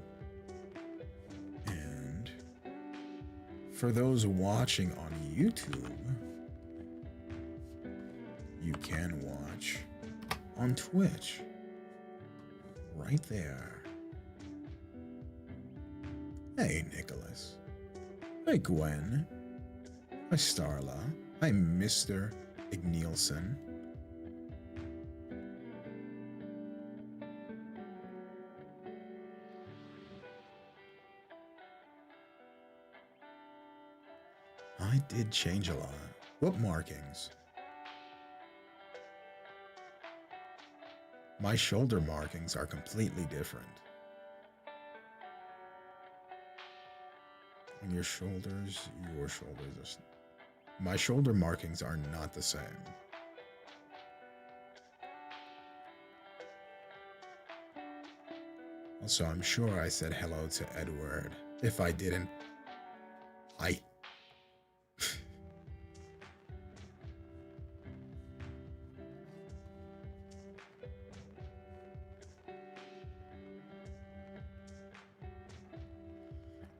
And for those watching on YouTube, you can watch on Twitch. Right there. Hey, Nicholas. Hey, Gwen. Hi, Starla. Hi, Mr. Ignielson. I did change a lot. What markings? My shoulder markings are completely different. And your shoulders are... My shoulder markings are not the same. Also, I'm sure I said hello to Edward. If I didn't, I...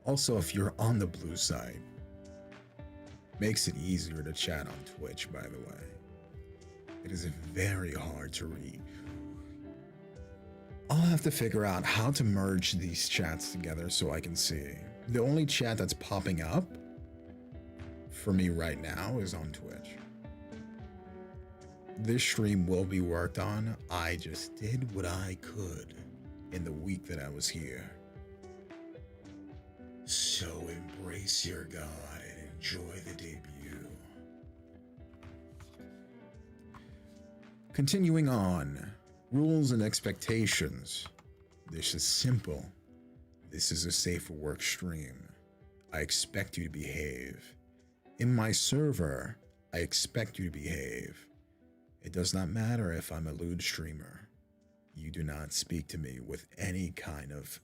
Also, if you're on the blue side, makes it easier to chat on Twitch, by the way. It is very hard to read. I'll have to figure out how to merge these chats together so I can see. The only chat that's popping up for me right now is on Twitch. This stream will be worked on. I just did what I could in the week that I was here. So embrace your God and enjoy the debut. Continuing on, rules and expectations. This is simple. This is a safe work stream. I expect you to behave. In my server, I expect you to behave. It does not matter if I'm a lewd streamer. You do not speak to me with any kind of...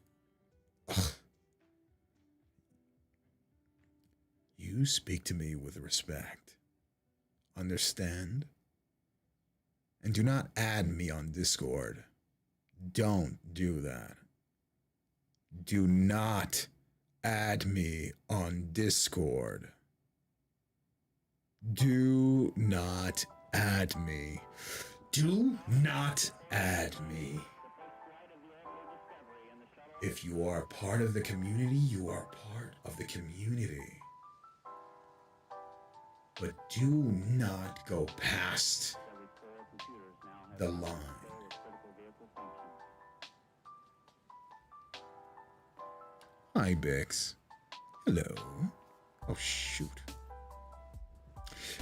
You speak to me with respect. Understand? And do not add me on Discord. Don't do that. Do not add me on Discord. Do not add me. Do not add me. If you are part of the community, you are part of the community. But do not go past the line. Hi, Bix. Hello. Oh, shoot.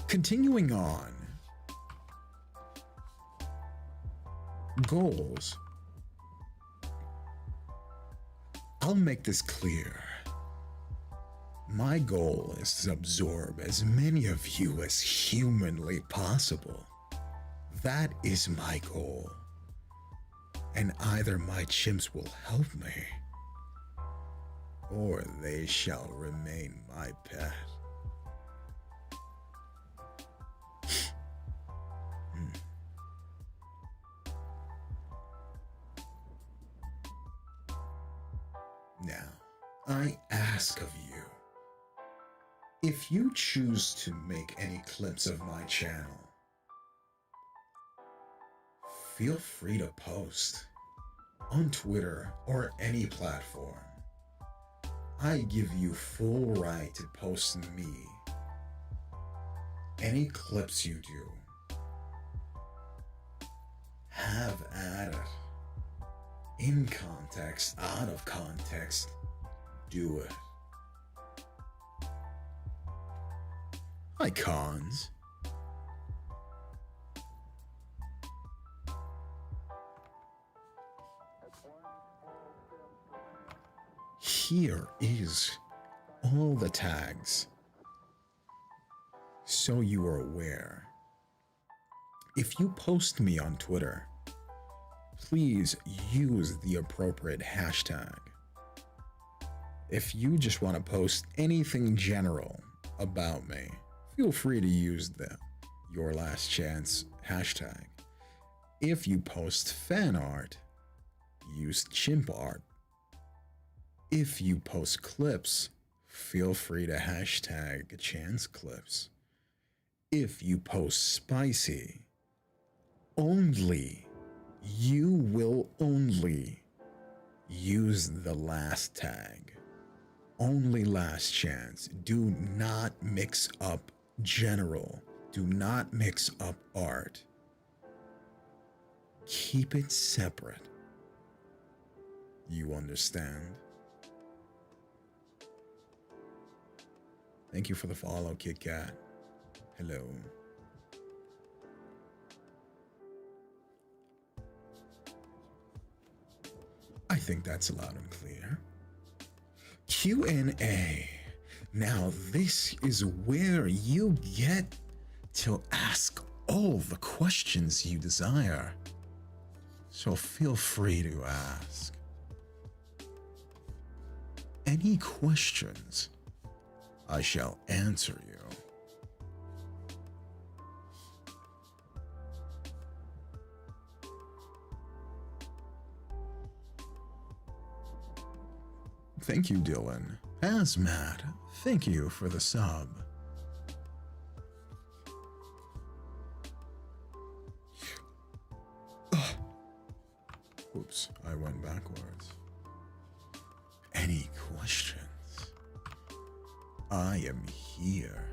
Continuing on. Goals. I'll make this clear. My goal is to absorb as many of you as humanly possible. That is my goal. And either my chimps will help me, or they shall remain my pet. Now, I ask of you, if you choose to make any clips of my channel, feel free to post on Twitter or any platform. I give you full right to post me. Any clips you do, have at it. In context, out of context, do it. Hi, Cons. Here is all the tags, so you are aware. If you post me on Twitter, please use the appropriate hashtag. If you just want to post anything general about me, feel free to use the Your Last Chance hashtag. If you post fan art, use chimp art. If you post clips, feel free to hashtag chance clips. If you post spicy, you will only use the last tag. Only last chance. Do not mix up general. Do not mix up art. Keep it separate. You understand? Thank you for the follow, Kit Kat. Hello. I think that's loud and clear. Q&A. Now this is where you get to ask all the questions you desire. So feel free to ask. Any questions, I shall answer you. Thank you, Dylan. Hazmat, thank you for the sub. Oops, I went backwards. Any questions? I am here.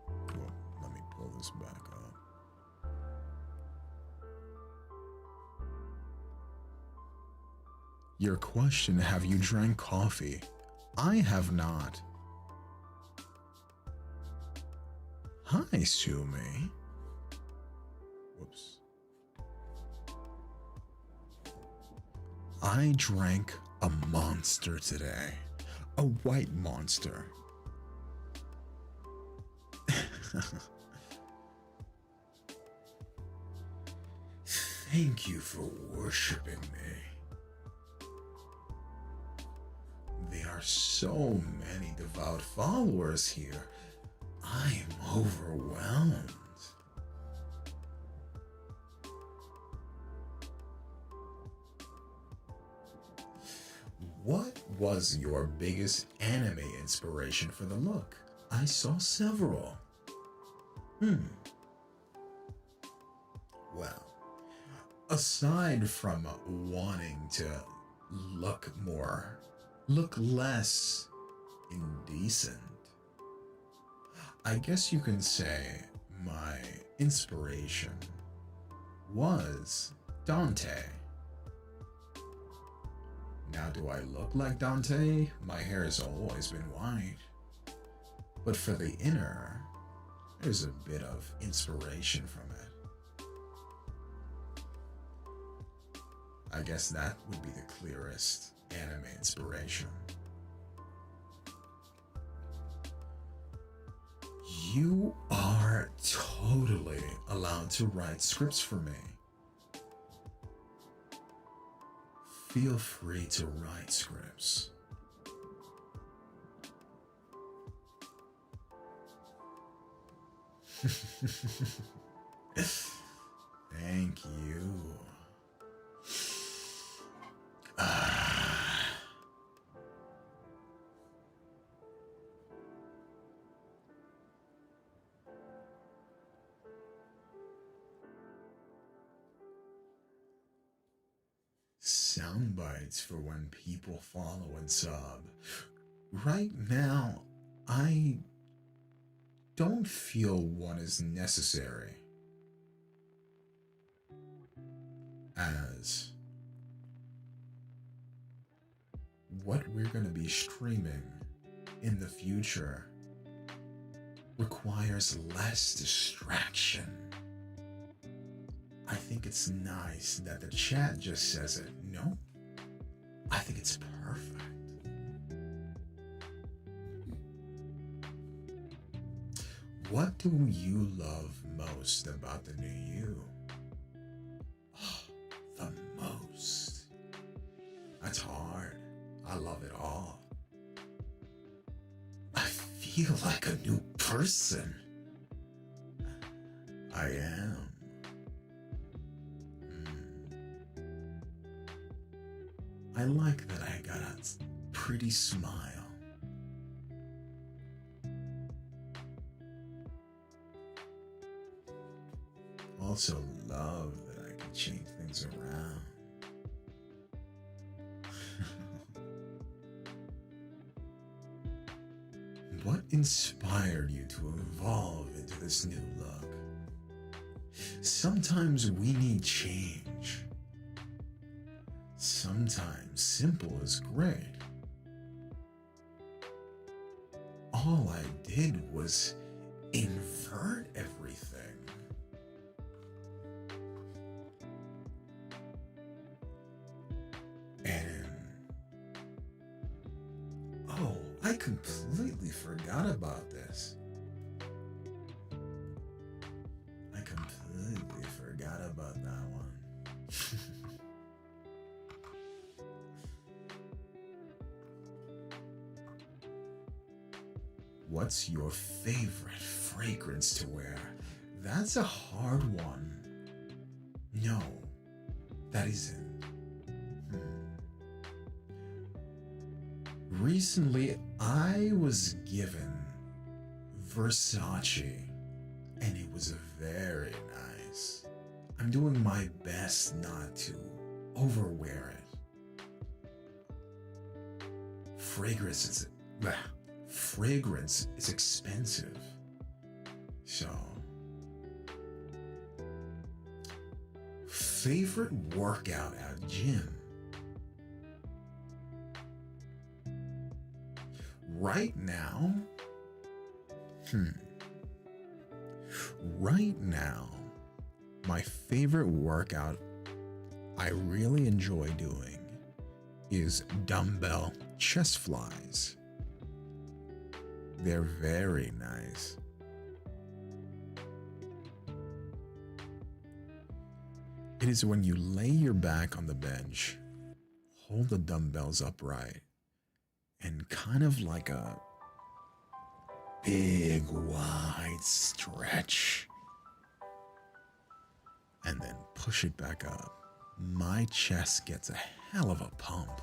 Well, let me pull this back up. Your question, have you drank coffee? I have not. Hi, Sumi. Whoops. I drank a monster today. A white monster. Thank you for worshiping me. There are so many devout followers here. I am overwhelmed. What was your biggest anime inspiration for the look? I saw several. Well, aside from wanting to look less indecent, I guess you can say my inspiration was Dante. Now, do I look like Dante? My hair has always been white. But for the inner, there's a bit of inspiration from it. I guess that would be the clearest anime inspiration. You are totally allowed to write scripts for me. Feel free to write scripts. Thank you. Sound bites for when people follow and sub. Right now, I don't feel one is necessary, as what we're going to be streaming in the future requires less distraction. I think it's nice that the chat just says it. No, I think it's perfect. What do you love most about the new you? Oh, the most. art. I love it all. I feel like a new person. I am. I like that I got a pretty smile. Also love that I can change things around. What inspired you to evolve into this new look? Sometimes we need change. Sometimes simple is great. All I did was invert everything. And oh, I completely forgot about this. I completely forgot about that one. What's your favorite fragrance to wear? That's a hard one. No, that isn't. Recently, I was given Versace, and it was very nice. I'm doing my best not to overwear it. Fragrance is expensive. So, favorite workout at gym? Right now, my favorite workout I really enjoy doing is dumbbell chest flies. They're very nice. It is when you lay your back on the bench, hold the dumbbells upright, and kind of like a big wide stretch, and then push it back up. My chest gets a hell of a pump.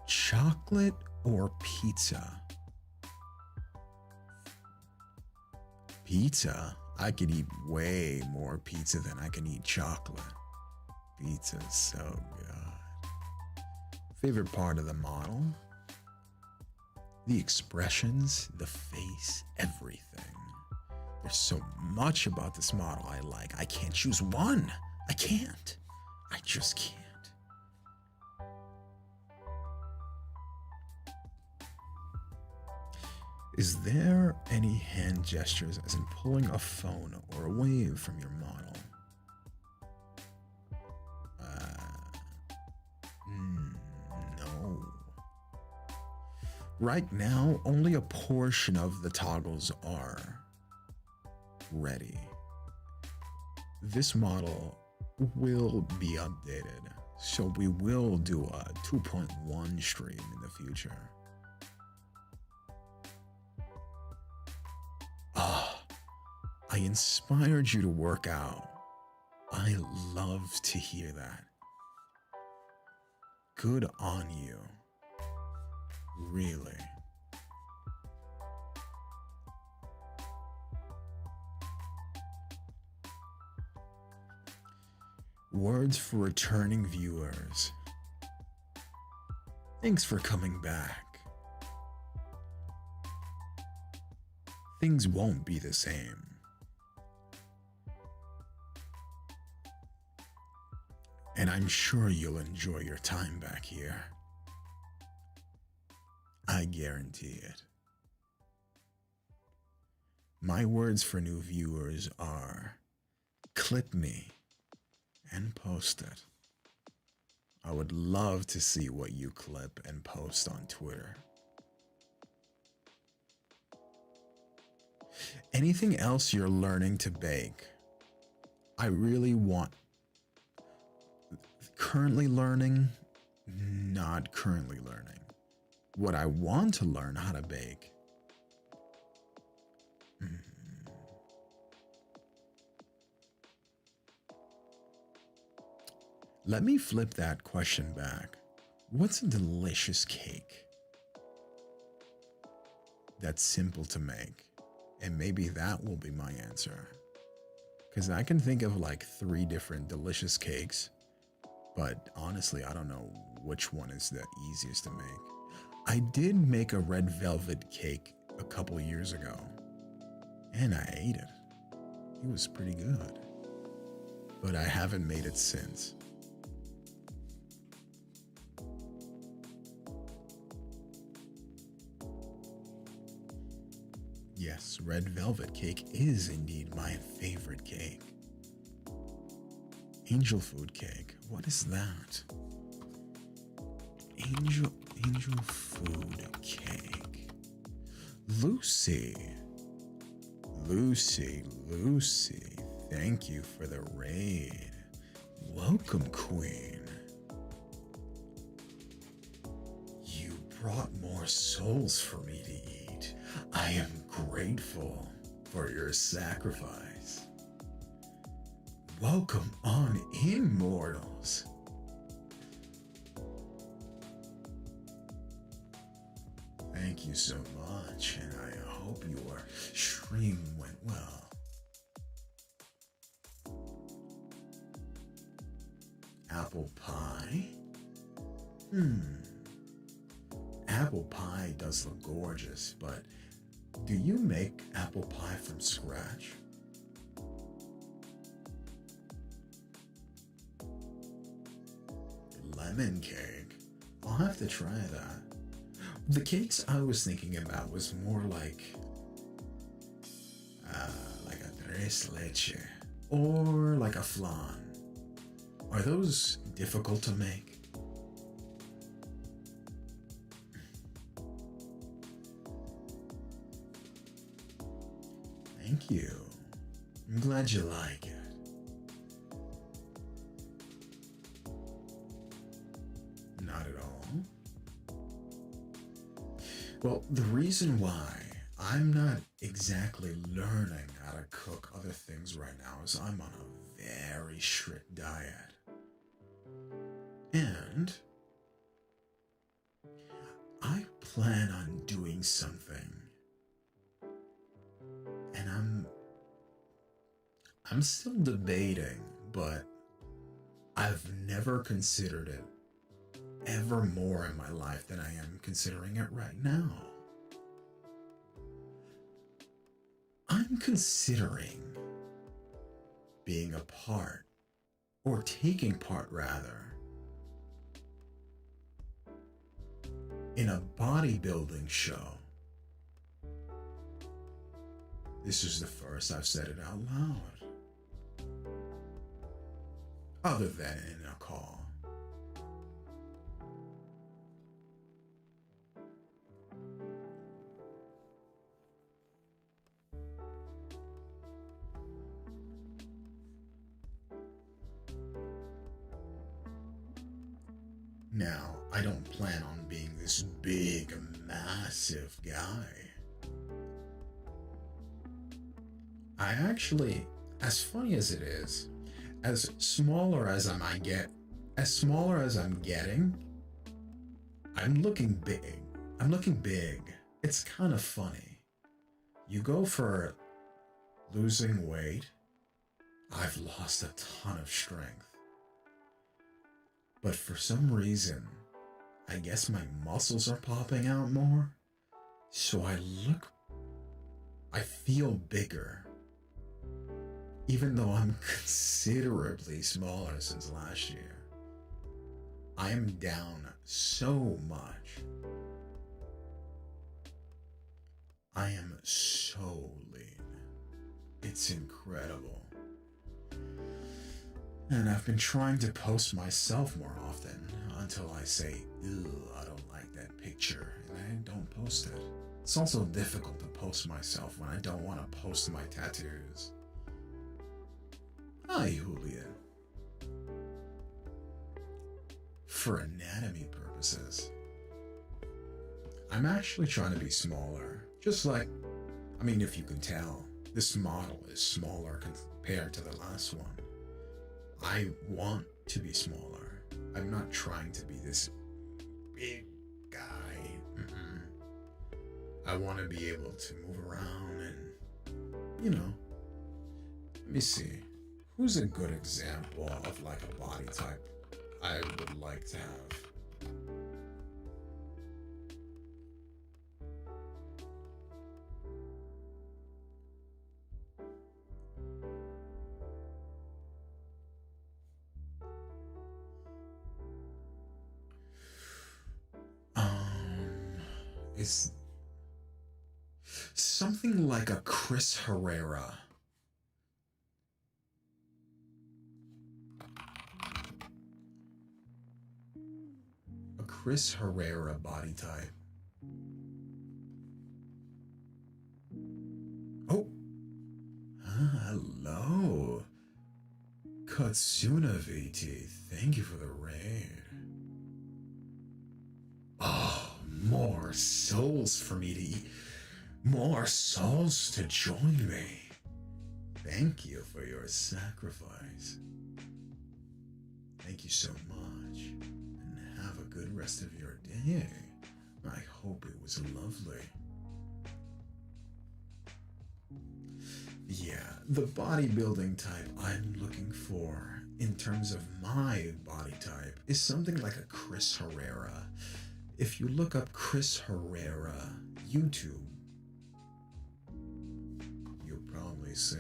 Chocolate or pizza? Pizza? I could eat way more pizza than I can eat chocolate. Pizza's so good. Favorite part of the model? The expressions, the face, everything. There's so much about this model I like. I can't choose one. I can't. I just can't. Is there any hand gestures, as in pulling a phone or a wave from your model? No. Right now, only a portion of the toggles are ready. This model will be updated, so we will do a 2.1 stream in the future. I inspired you to work out. I love to hear that. Good on you. Really. Words for returning viewers. Thanks for coming back. Things won't be the same. And I'm sure you'll enjoy your time back here. I guarantee it. My words for new viewers are clip me and post it. I would love to see what you clip and post on Twitter. Anything else you're learning to bake? I really want... Currently learning not currently learning. What I want to learn how to bake. Let me flip that question back. What's a delicious cake that's simple to make? And maybe that will be my answer. Because I can think of like 3 different delicious cakes, but honestly, I don't know which one is the easiest to make. I did make a red velvet cake a couple years ago, and I ate it. It was pretty good, but I haven't made it since. Yes, red velvet cake is indeed my favorite cake. Angel food cake. What is that? Angel food cake. Lucy. Thank you for the raid. Welcome, Queen. You brought more souls for me to eat. I am grateful for your sacrifice. Welcome on in, mortals. Thank you so much, and I hope your stream went well. Apple pie? Apple pie does look gorgeous, but do you make apple pie from scratch? Lemon cake? I'll have to try that. The cakes I was thinking about was more like a tres leche or like a flan. Are those difficult to make? Thank you. I'm glad you like it. Not at all. Well, the reason why I'm not exactly learning how to cook other things right now is I'm on a very strict diet. And I plan on doing something. And I'm still debating, but I've never considered it ever more in my life than I am considering it right now. I'm considering being a part, or taking part rather, in a bodybuilding show. This is the first I've said it out loud. Other than in a call. Now, I don't plan on being this big, massive guy. I actually, as funny as it is, as smaller as I'm getting, I'm looking big. I'm looking big. It's kind of funny. You go for losing weight. I've lost a ton of strength. But for some reason, I guess my muscles are popping out more. So I feel bigger. Even though I'm considerably smaller since last year. I am down so much. I am so lean. It's incredible. And I've been trying to post myself more often until I say, ew, I don't like that picture, and I don't post it. It's also difficult to post myself when I don't want to post my tattoos. Hi, Julia. for anatomy purposes. I'm actually trying to be smaller. Just like, I mean, if you can tell, this model is smaller compared to the last one. I want to be smaller. I'm not trying to be this big guy. I want to be able to move around and, you know, let me see. Who's a good example of like a body type I would like to have? Is something like a Chris Herrera. A Chris Herrera body type. Oh. Hello. Katsuna VT, thank you for the raid. Oh, more souls for me to eat. More souls to join me. Thank you for your sacrifice. Thank you so much. And have a good rest of your day. I hope it was lovely. Yeah, the bodybuilding type I'm looking for in terms of my body type is something like a Chris Herrera. If you look up Chris Herrera YouTube, you'll probably see.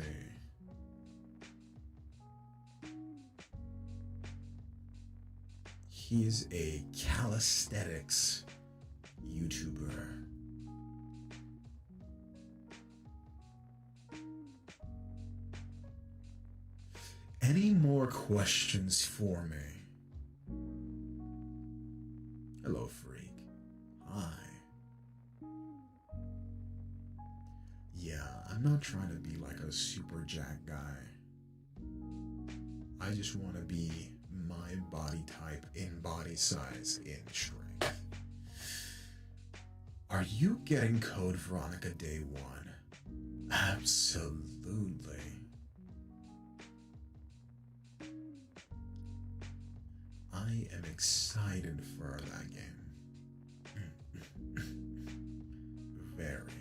He's a calisthenics YouTuber. Any more questions for me? Hello, freak. Hi. Yeah, I'm not trying to be like a super jack guy. I just want to be my body type in body size in strength. Are you getting Code Veronica day one? Absolutely. I am excited for that game. Very.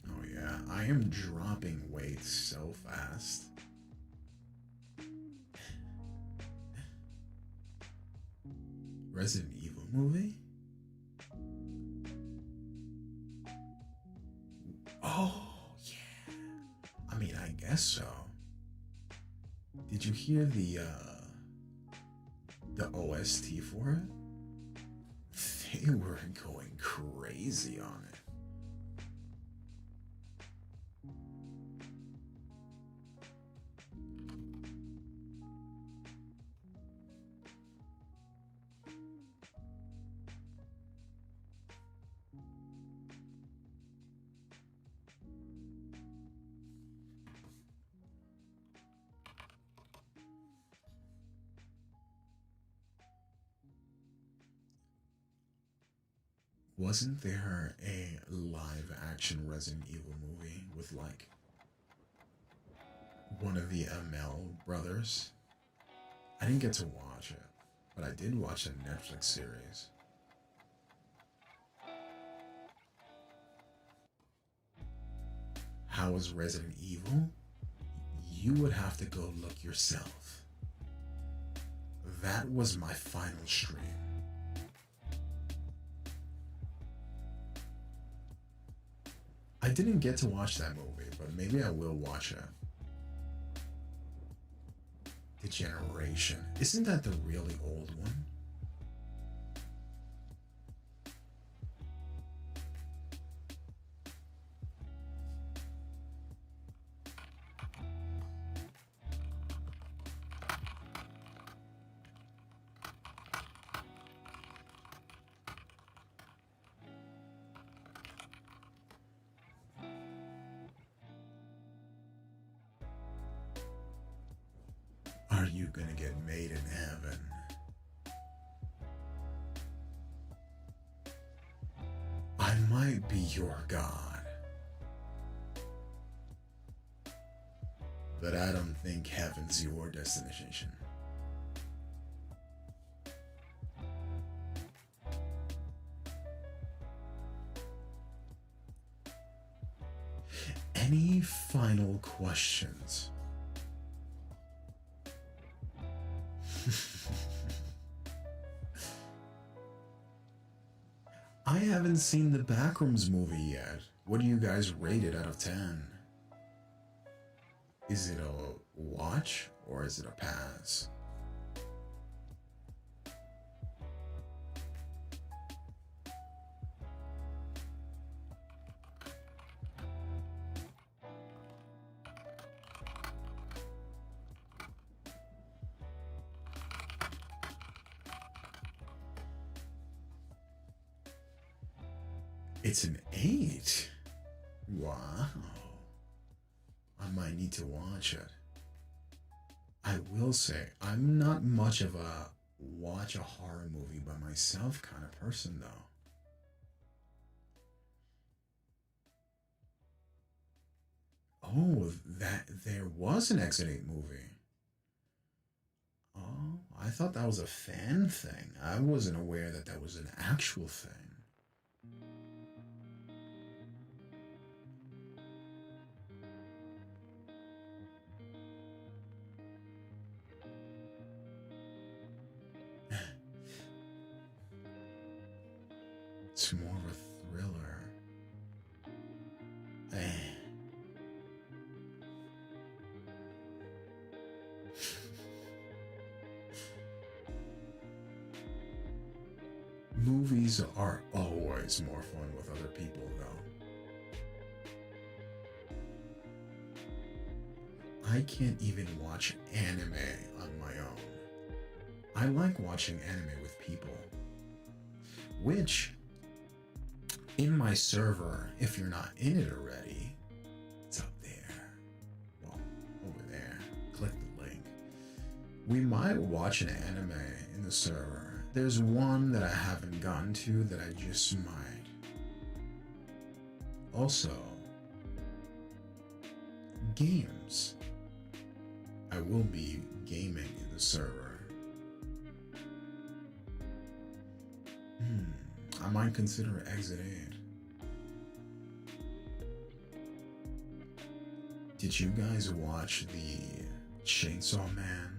Oh yeah, I am dropping weight so fast. Resident Evil movie? Oh, yeah. I mean, I guess so. Did you hear the OST for it? They were going crazy on it. Wasn't there a live action Resident Evil movie with like one of the ML brothers? I didn't get to watch it, but I did watch a Netflix series. How was Resident Evil? You would have to go look yourself. That was my final stream. I didn't get to watch that movie, but maybe I will watch it. Degeneration. Isn't that the really old one? you gonna get made in heaven? I might be your God, but I don't think heaven's your destination. Any final questions? I haven't seen the Backrooms movie yet. What do you guys rate it out of 10? Is it a watch or is it a pass? It's an 8. Wow. I might need to watch it. I will say, I'm not much of a watch a horror movie by myself kind of person, though. Oh, that there was an Exit 8 movie. Oh, I thought that was a fan thing. I wasn't aware that that was an actual thing. It's more of a thriller. Movies are always more fun with other people, though. I can't even watch anime on my own. I like watching anime with people. Which, in my server, if you're not in it already, it's up there. Well, over there. Click the link. We might watch an anime in the server. There's one that I haven't gotten to that I just might. Also, games. I will be gaming in the server. I might consider Exit 8. Did you guys watch the Chainsaw Man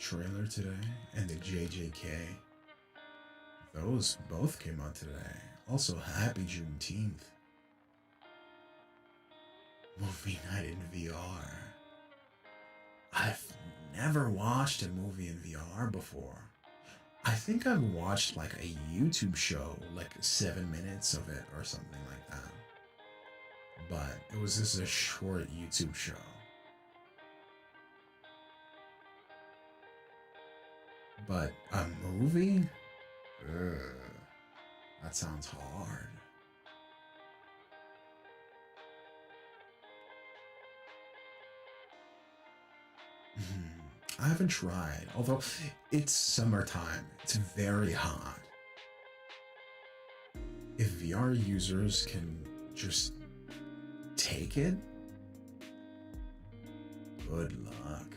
trailer today and the JJK? Those both came out today. Also, happy Juneteenth. Movie night in VR. I've never watched a movie in VR before. I think I've watched like a YouTube show, like 7 minutes of it or something like that. But it was just a short YouTube show. But a movie? Ugh, that sounds hard. I haven't tried, although it's summertime. It's very hot. If VR users can just take it, good luck.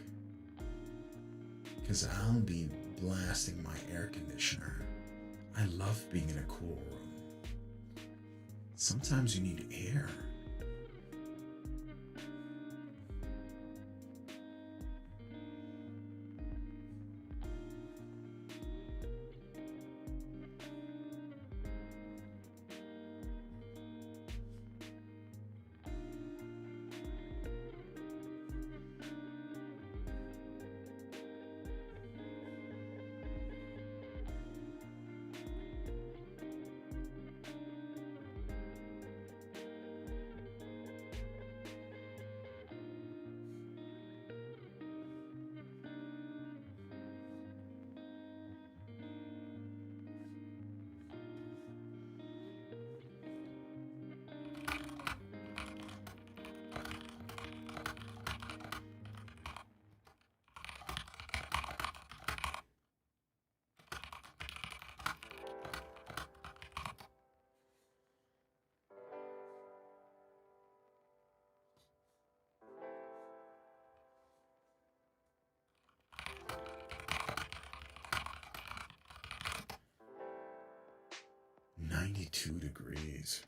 Because I'll be blasting my air conditioner. I love being in a cool room. Sometimes you need air. 92 degrees.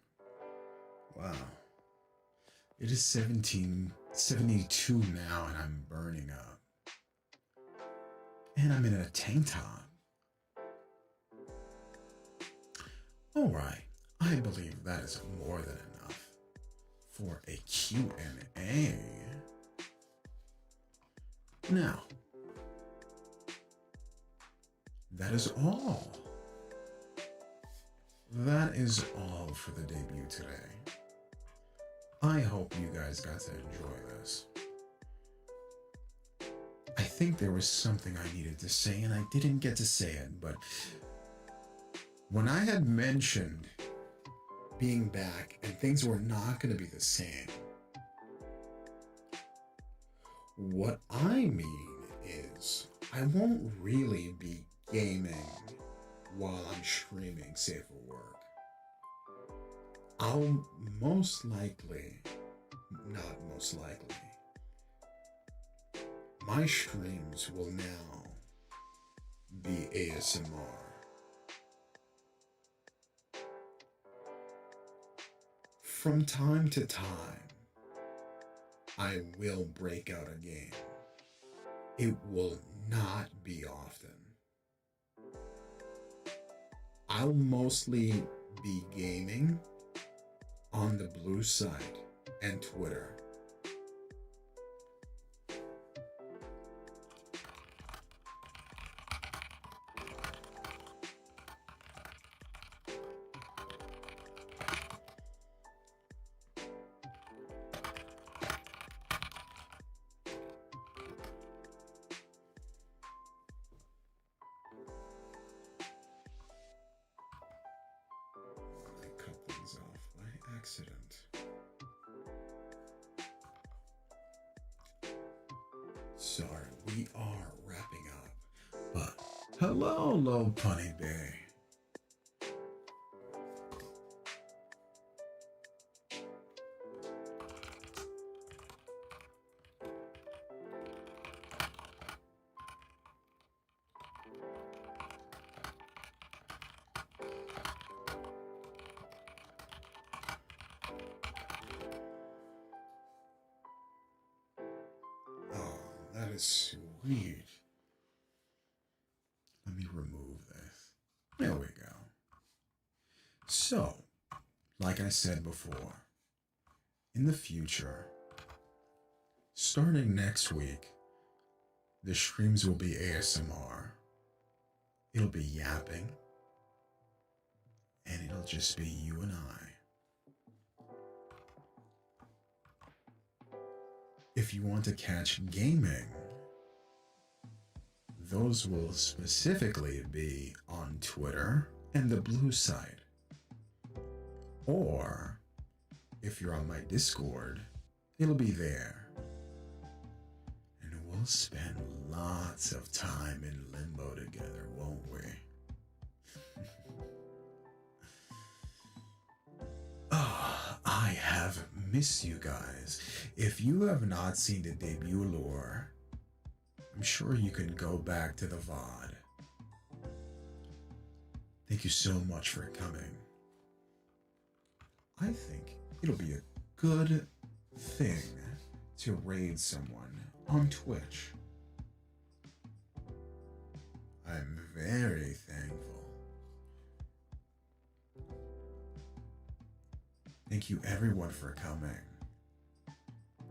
Wow. It is 1772 now and I'm burning up. And I'm in a tank top. Alright, I believe that is more than enough for a Q&A. Now, that is all. That is all for the debut today. I hope you guys got to enjoy this. I think there was something I needed to say and I didn't get to say it, but when I had mentioned being back and things were not going to be the same, what I mean is I won't really be gaming while I'm streaming, say for work. I'll most likely, not most likely, my streams will now be ASMR. From time to time, I will break out a game. It will not be often. I'll mostly be gaming on the blue side and Twitter. Accident. Sorry, we are wrapping up. But hello, Low Punny Bay. That is sweet. Let me remove this. There we go. So, like I said before, in the future, starting next week, the streams will be ASMR. It'll be yapping. And it'll just be you and I. If you want to catch gaming, those will specifically be on Twitter and the blue side. Or, if you're on my Discord, it'll be there. And we'll spend lots of time in limbo together, won't we? I have missed you guys. If you have not seen the debut lore, I'm sure you can go back to the VOD. Thank you so much for coming. I think it'll be a good thing to raid someone on Twitch. I'm very thankful. Thank you everyone for coming.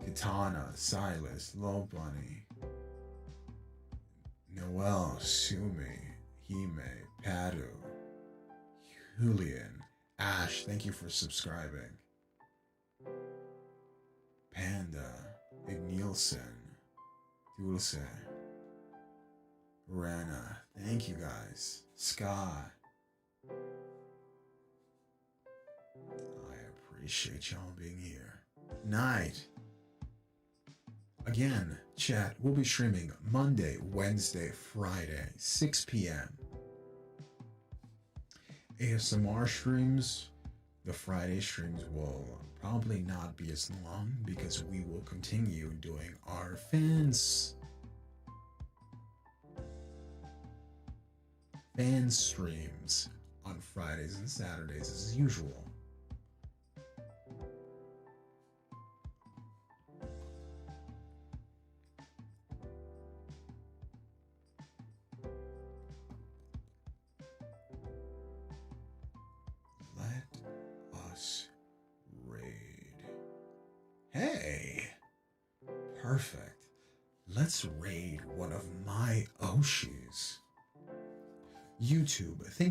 Katana, Silas, Low Bunny, Noel, Sumi, Hime, Padu, Julian, Ash, thank you for subscribing. Panda, Ignilson, Dulce, Rana, thank you guys. Sky. I appreciate y'all being here. Night. Again, chat, we'll be streaming Monday, Wednesday, Friday, 6 p.m. ASMR streams, the Friday streams will probably not be as long because we will continue doing our fan streams on Fridays and Saturdays as usual. Let us raid. Hey! Perfect. Let's raid one of my Oshis. YouTube, thank you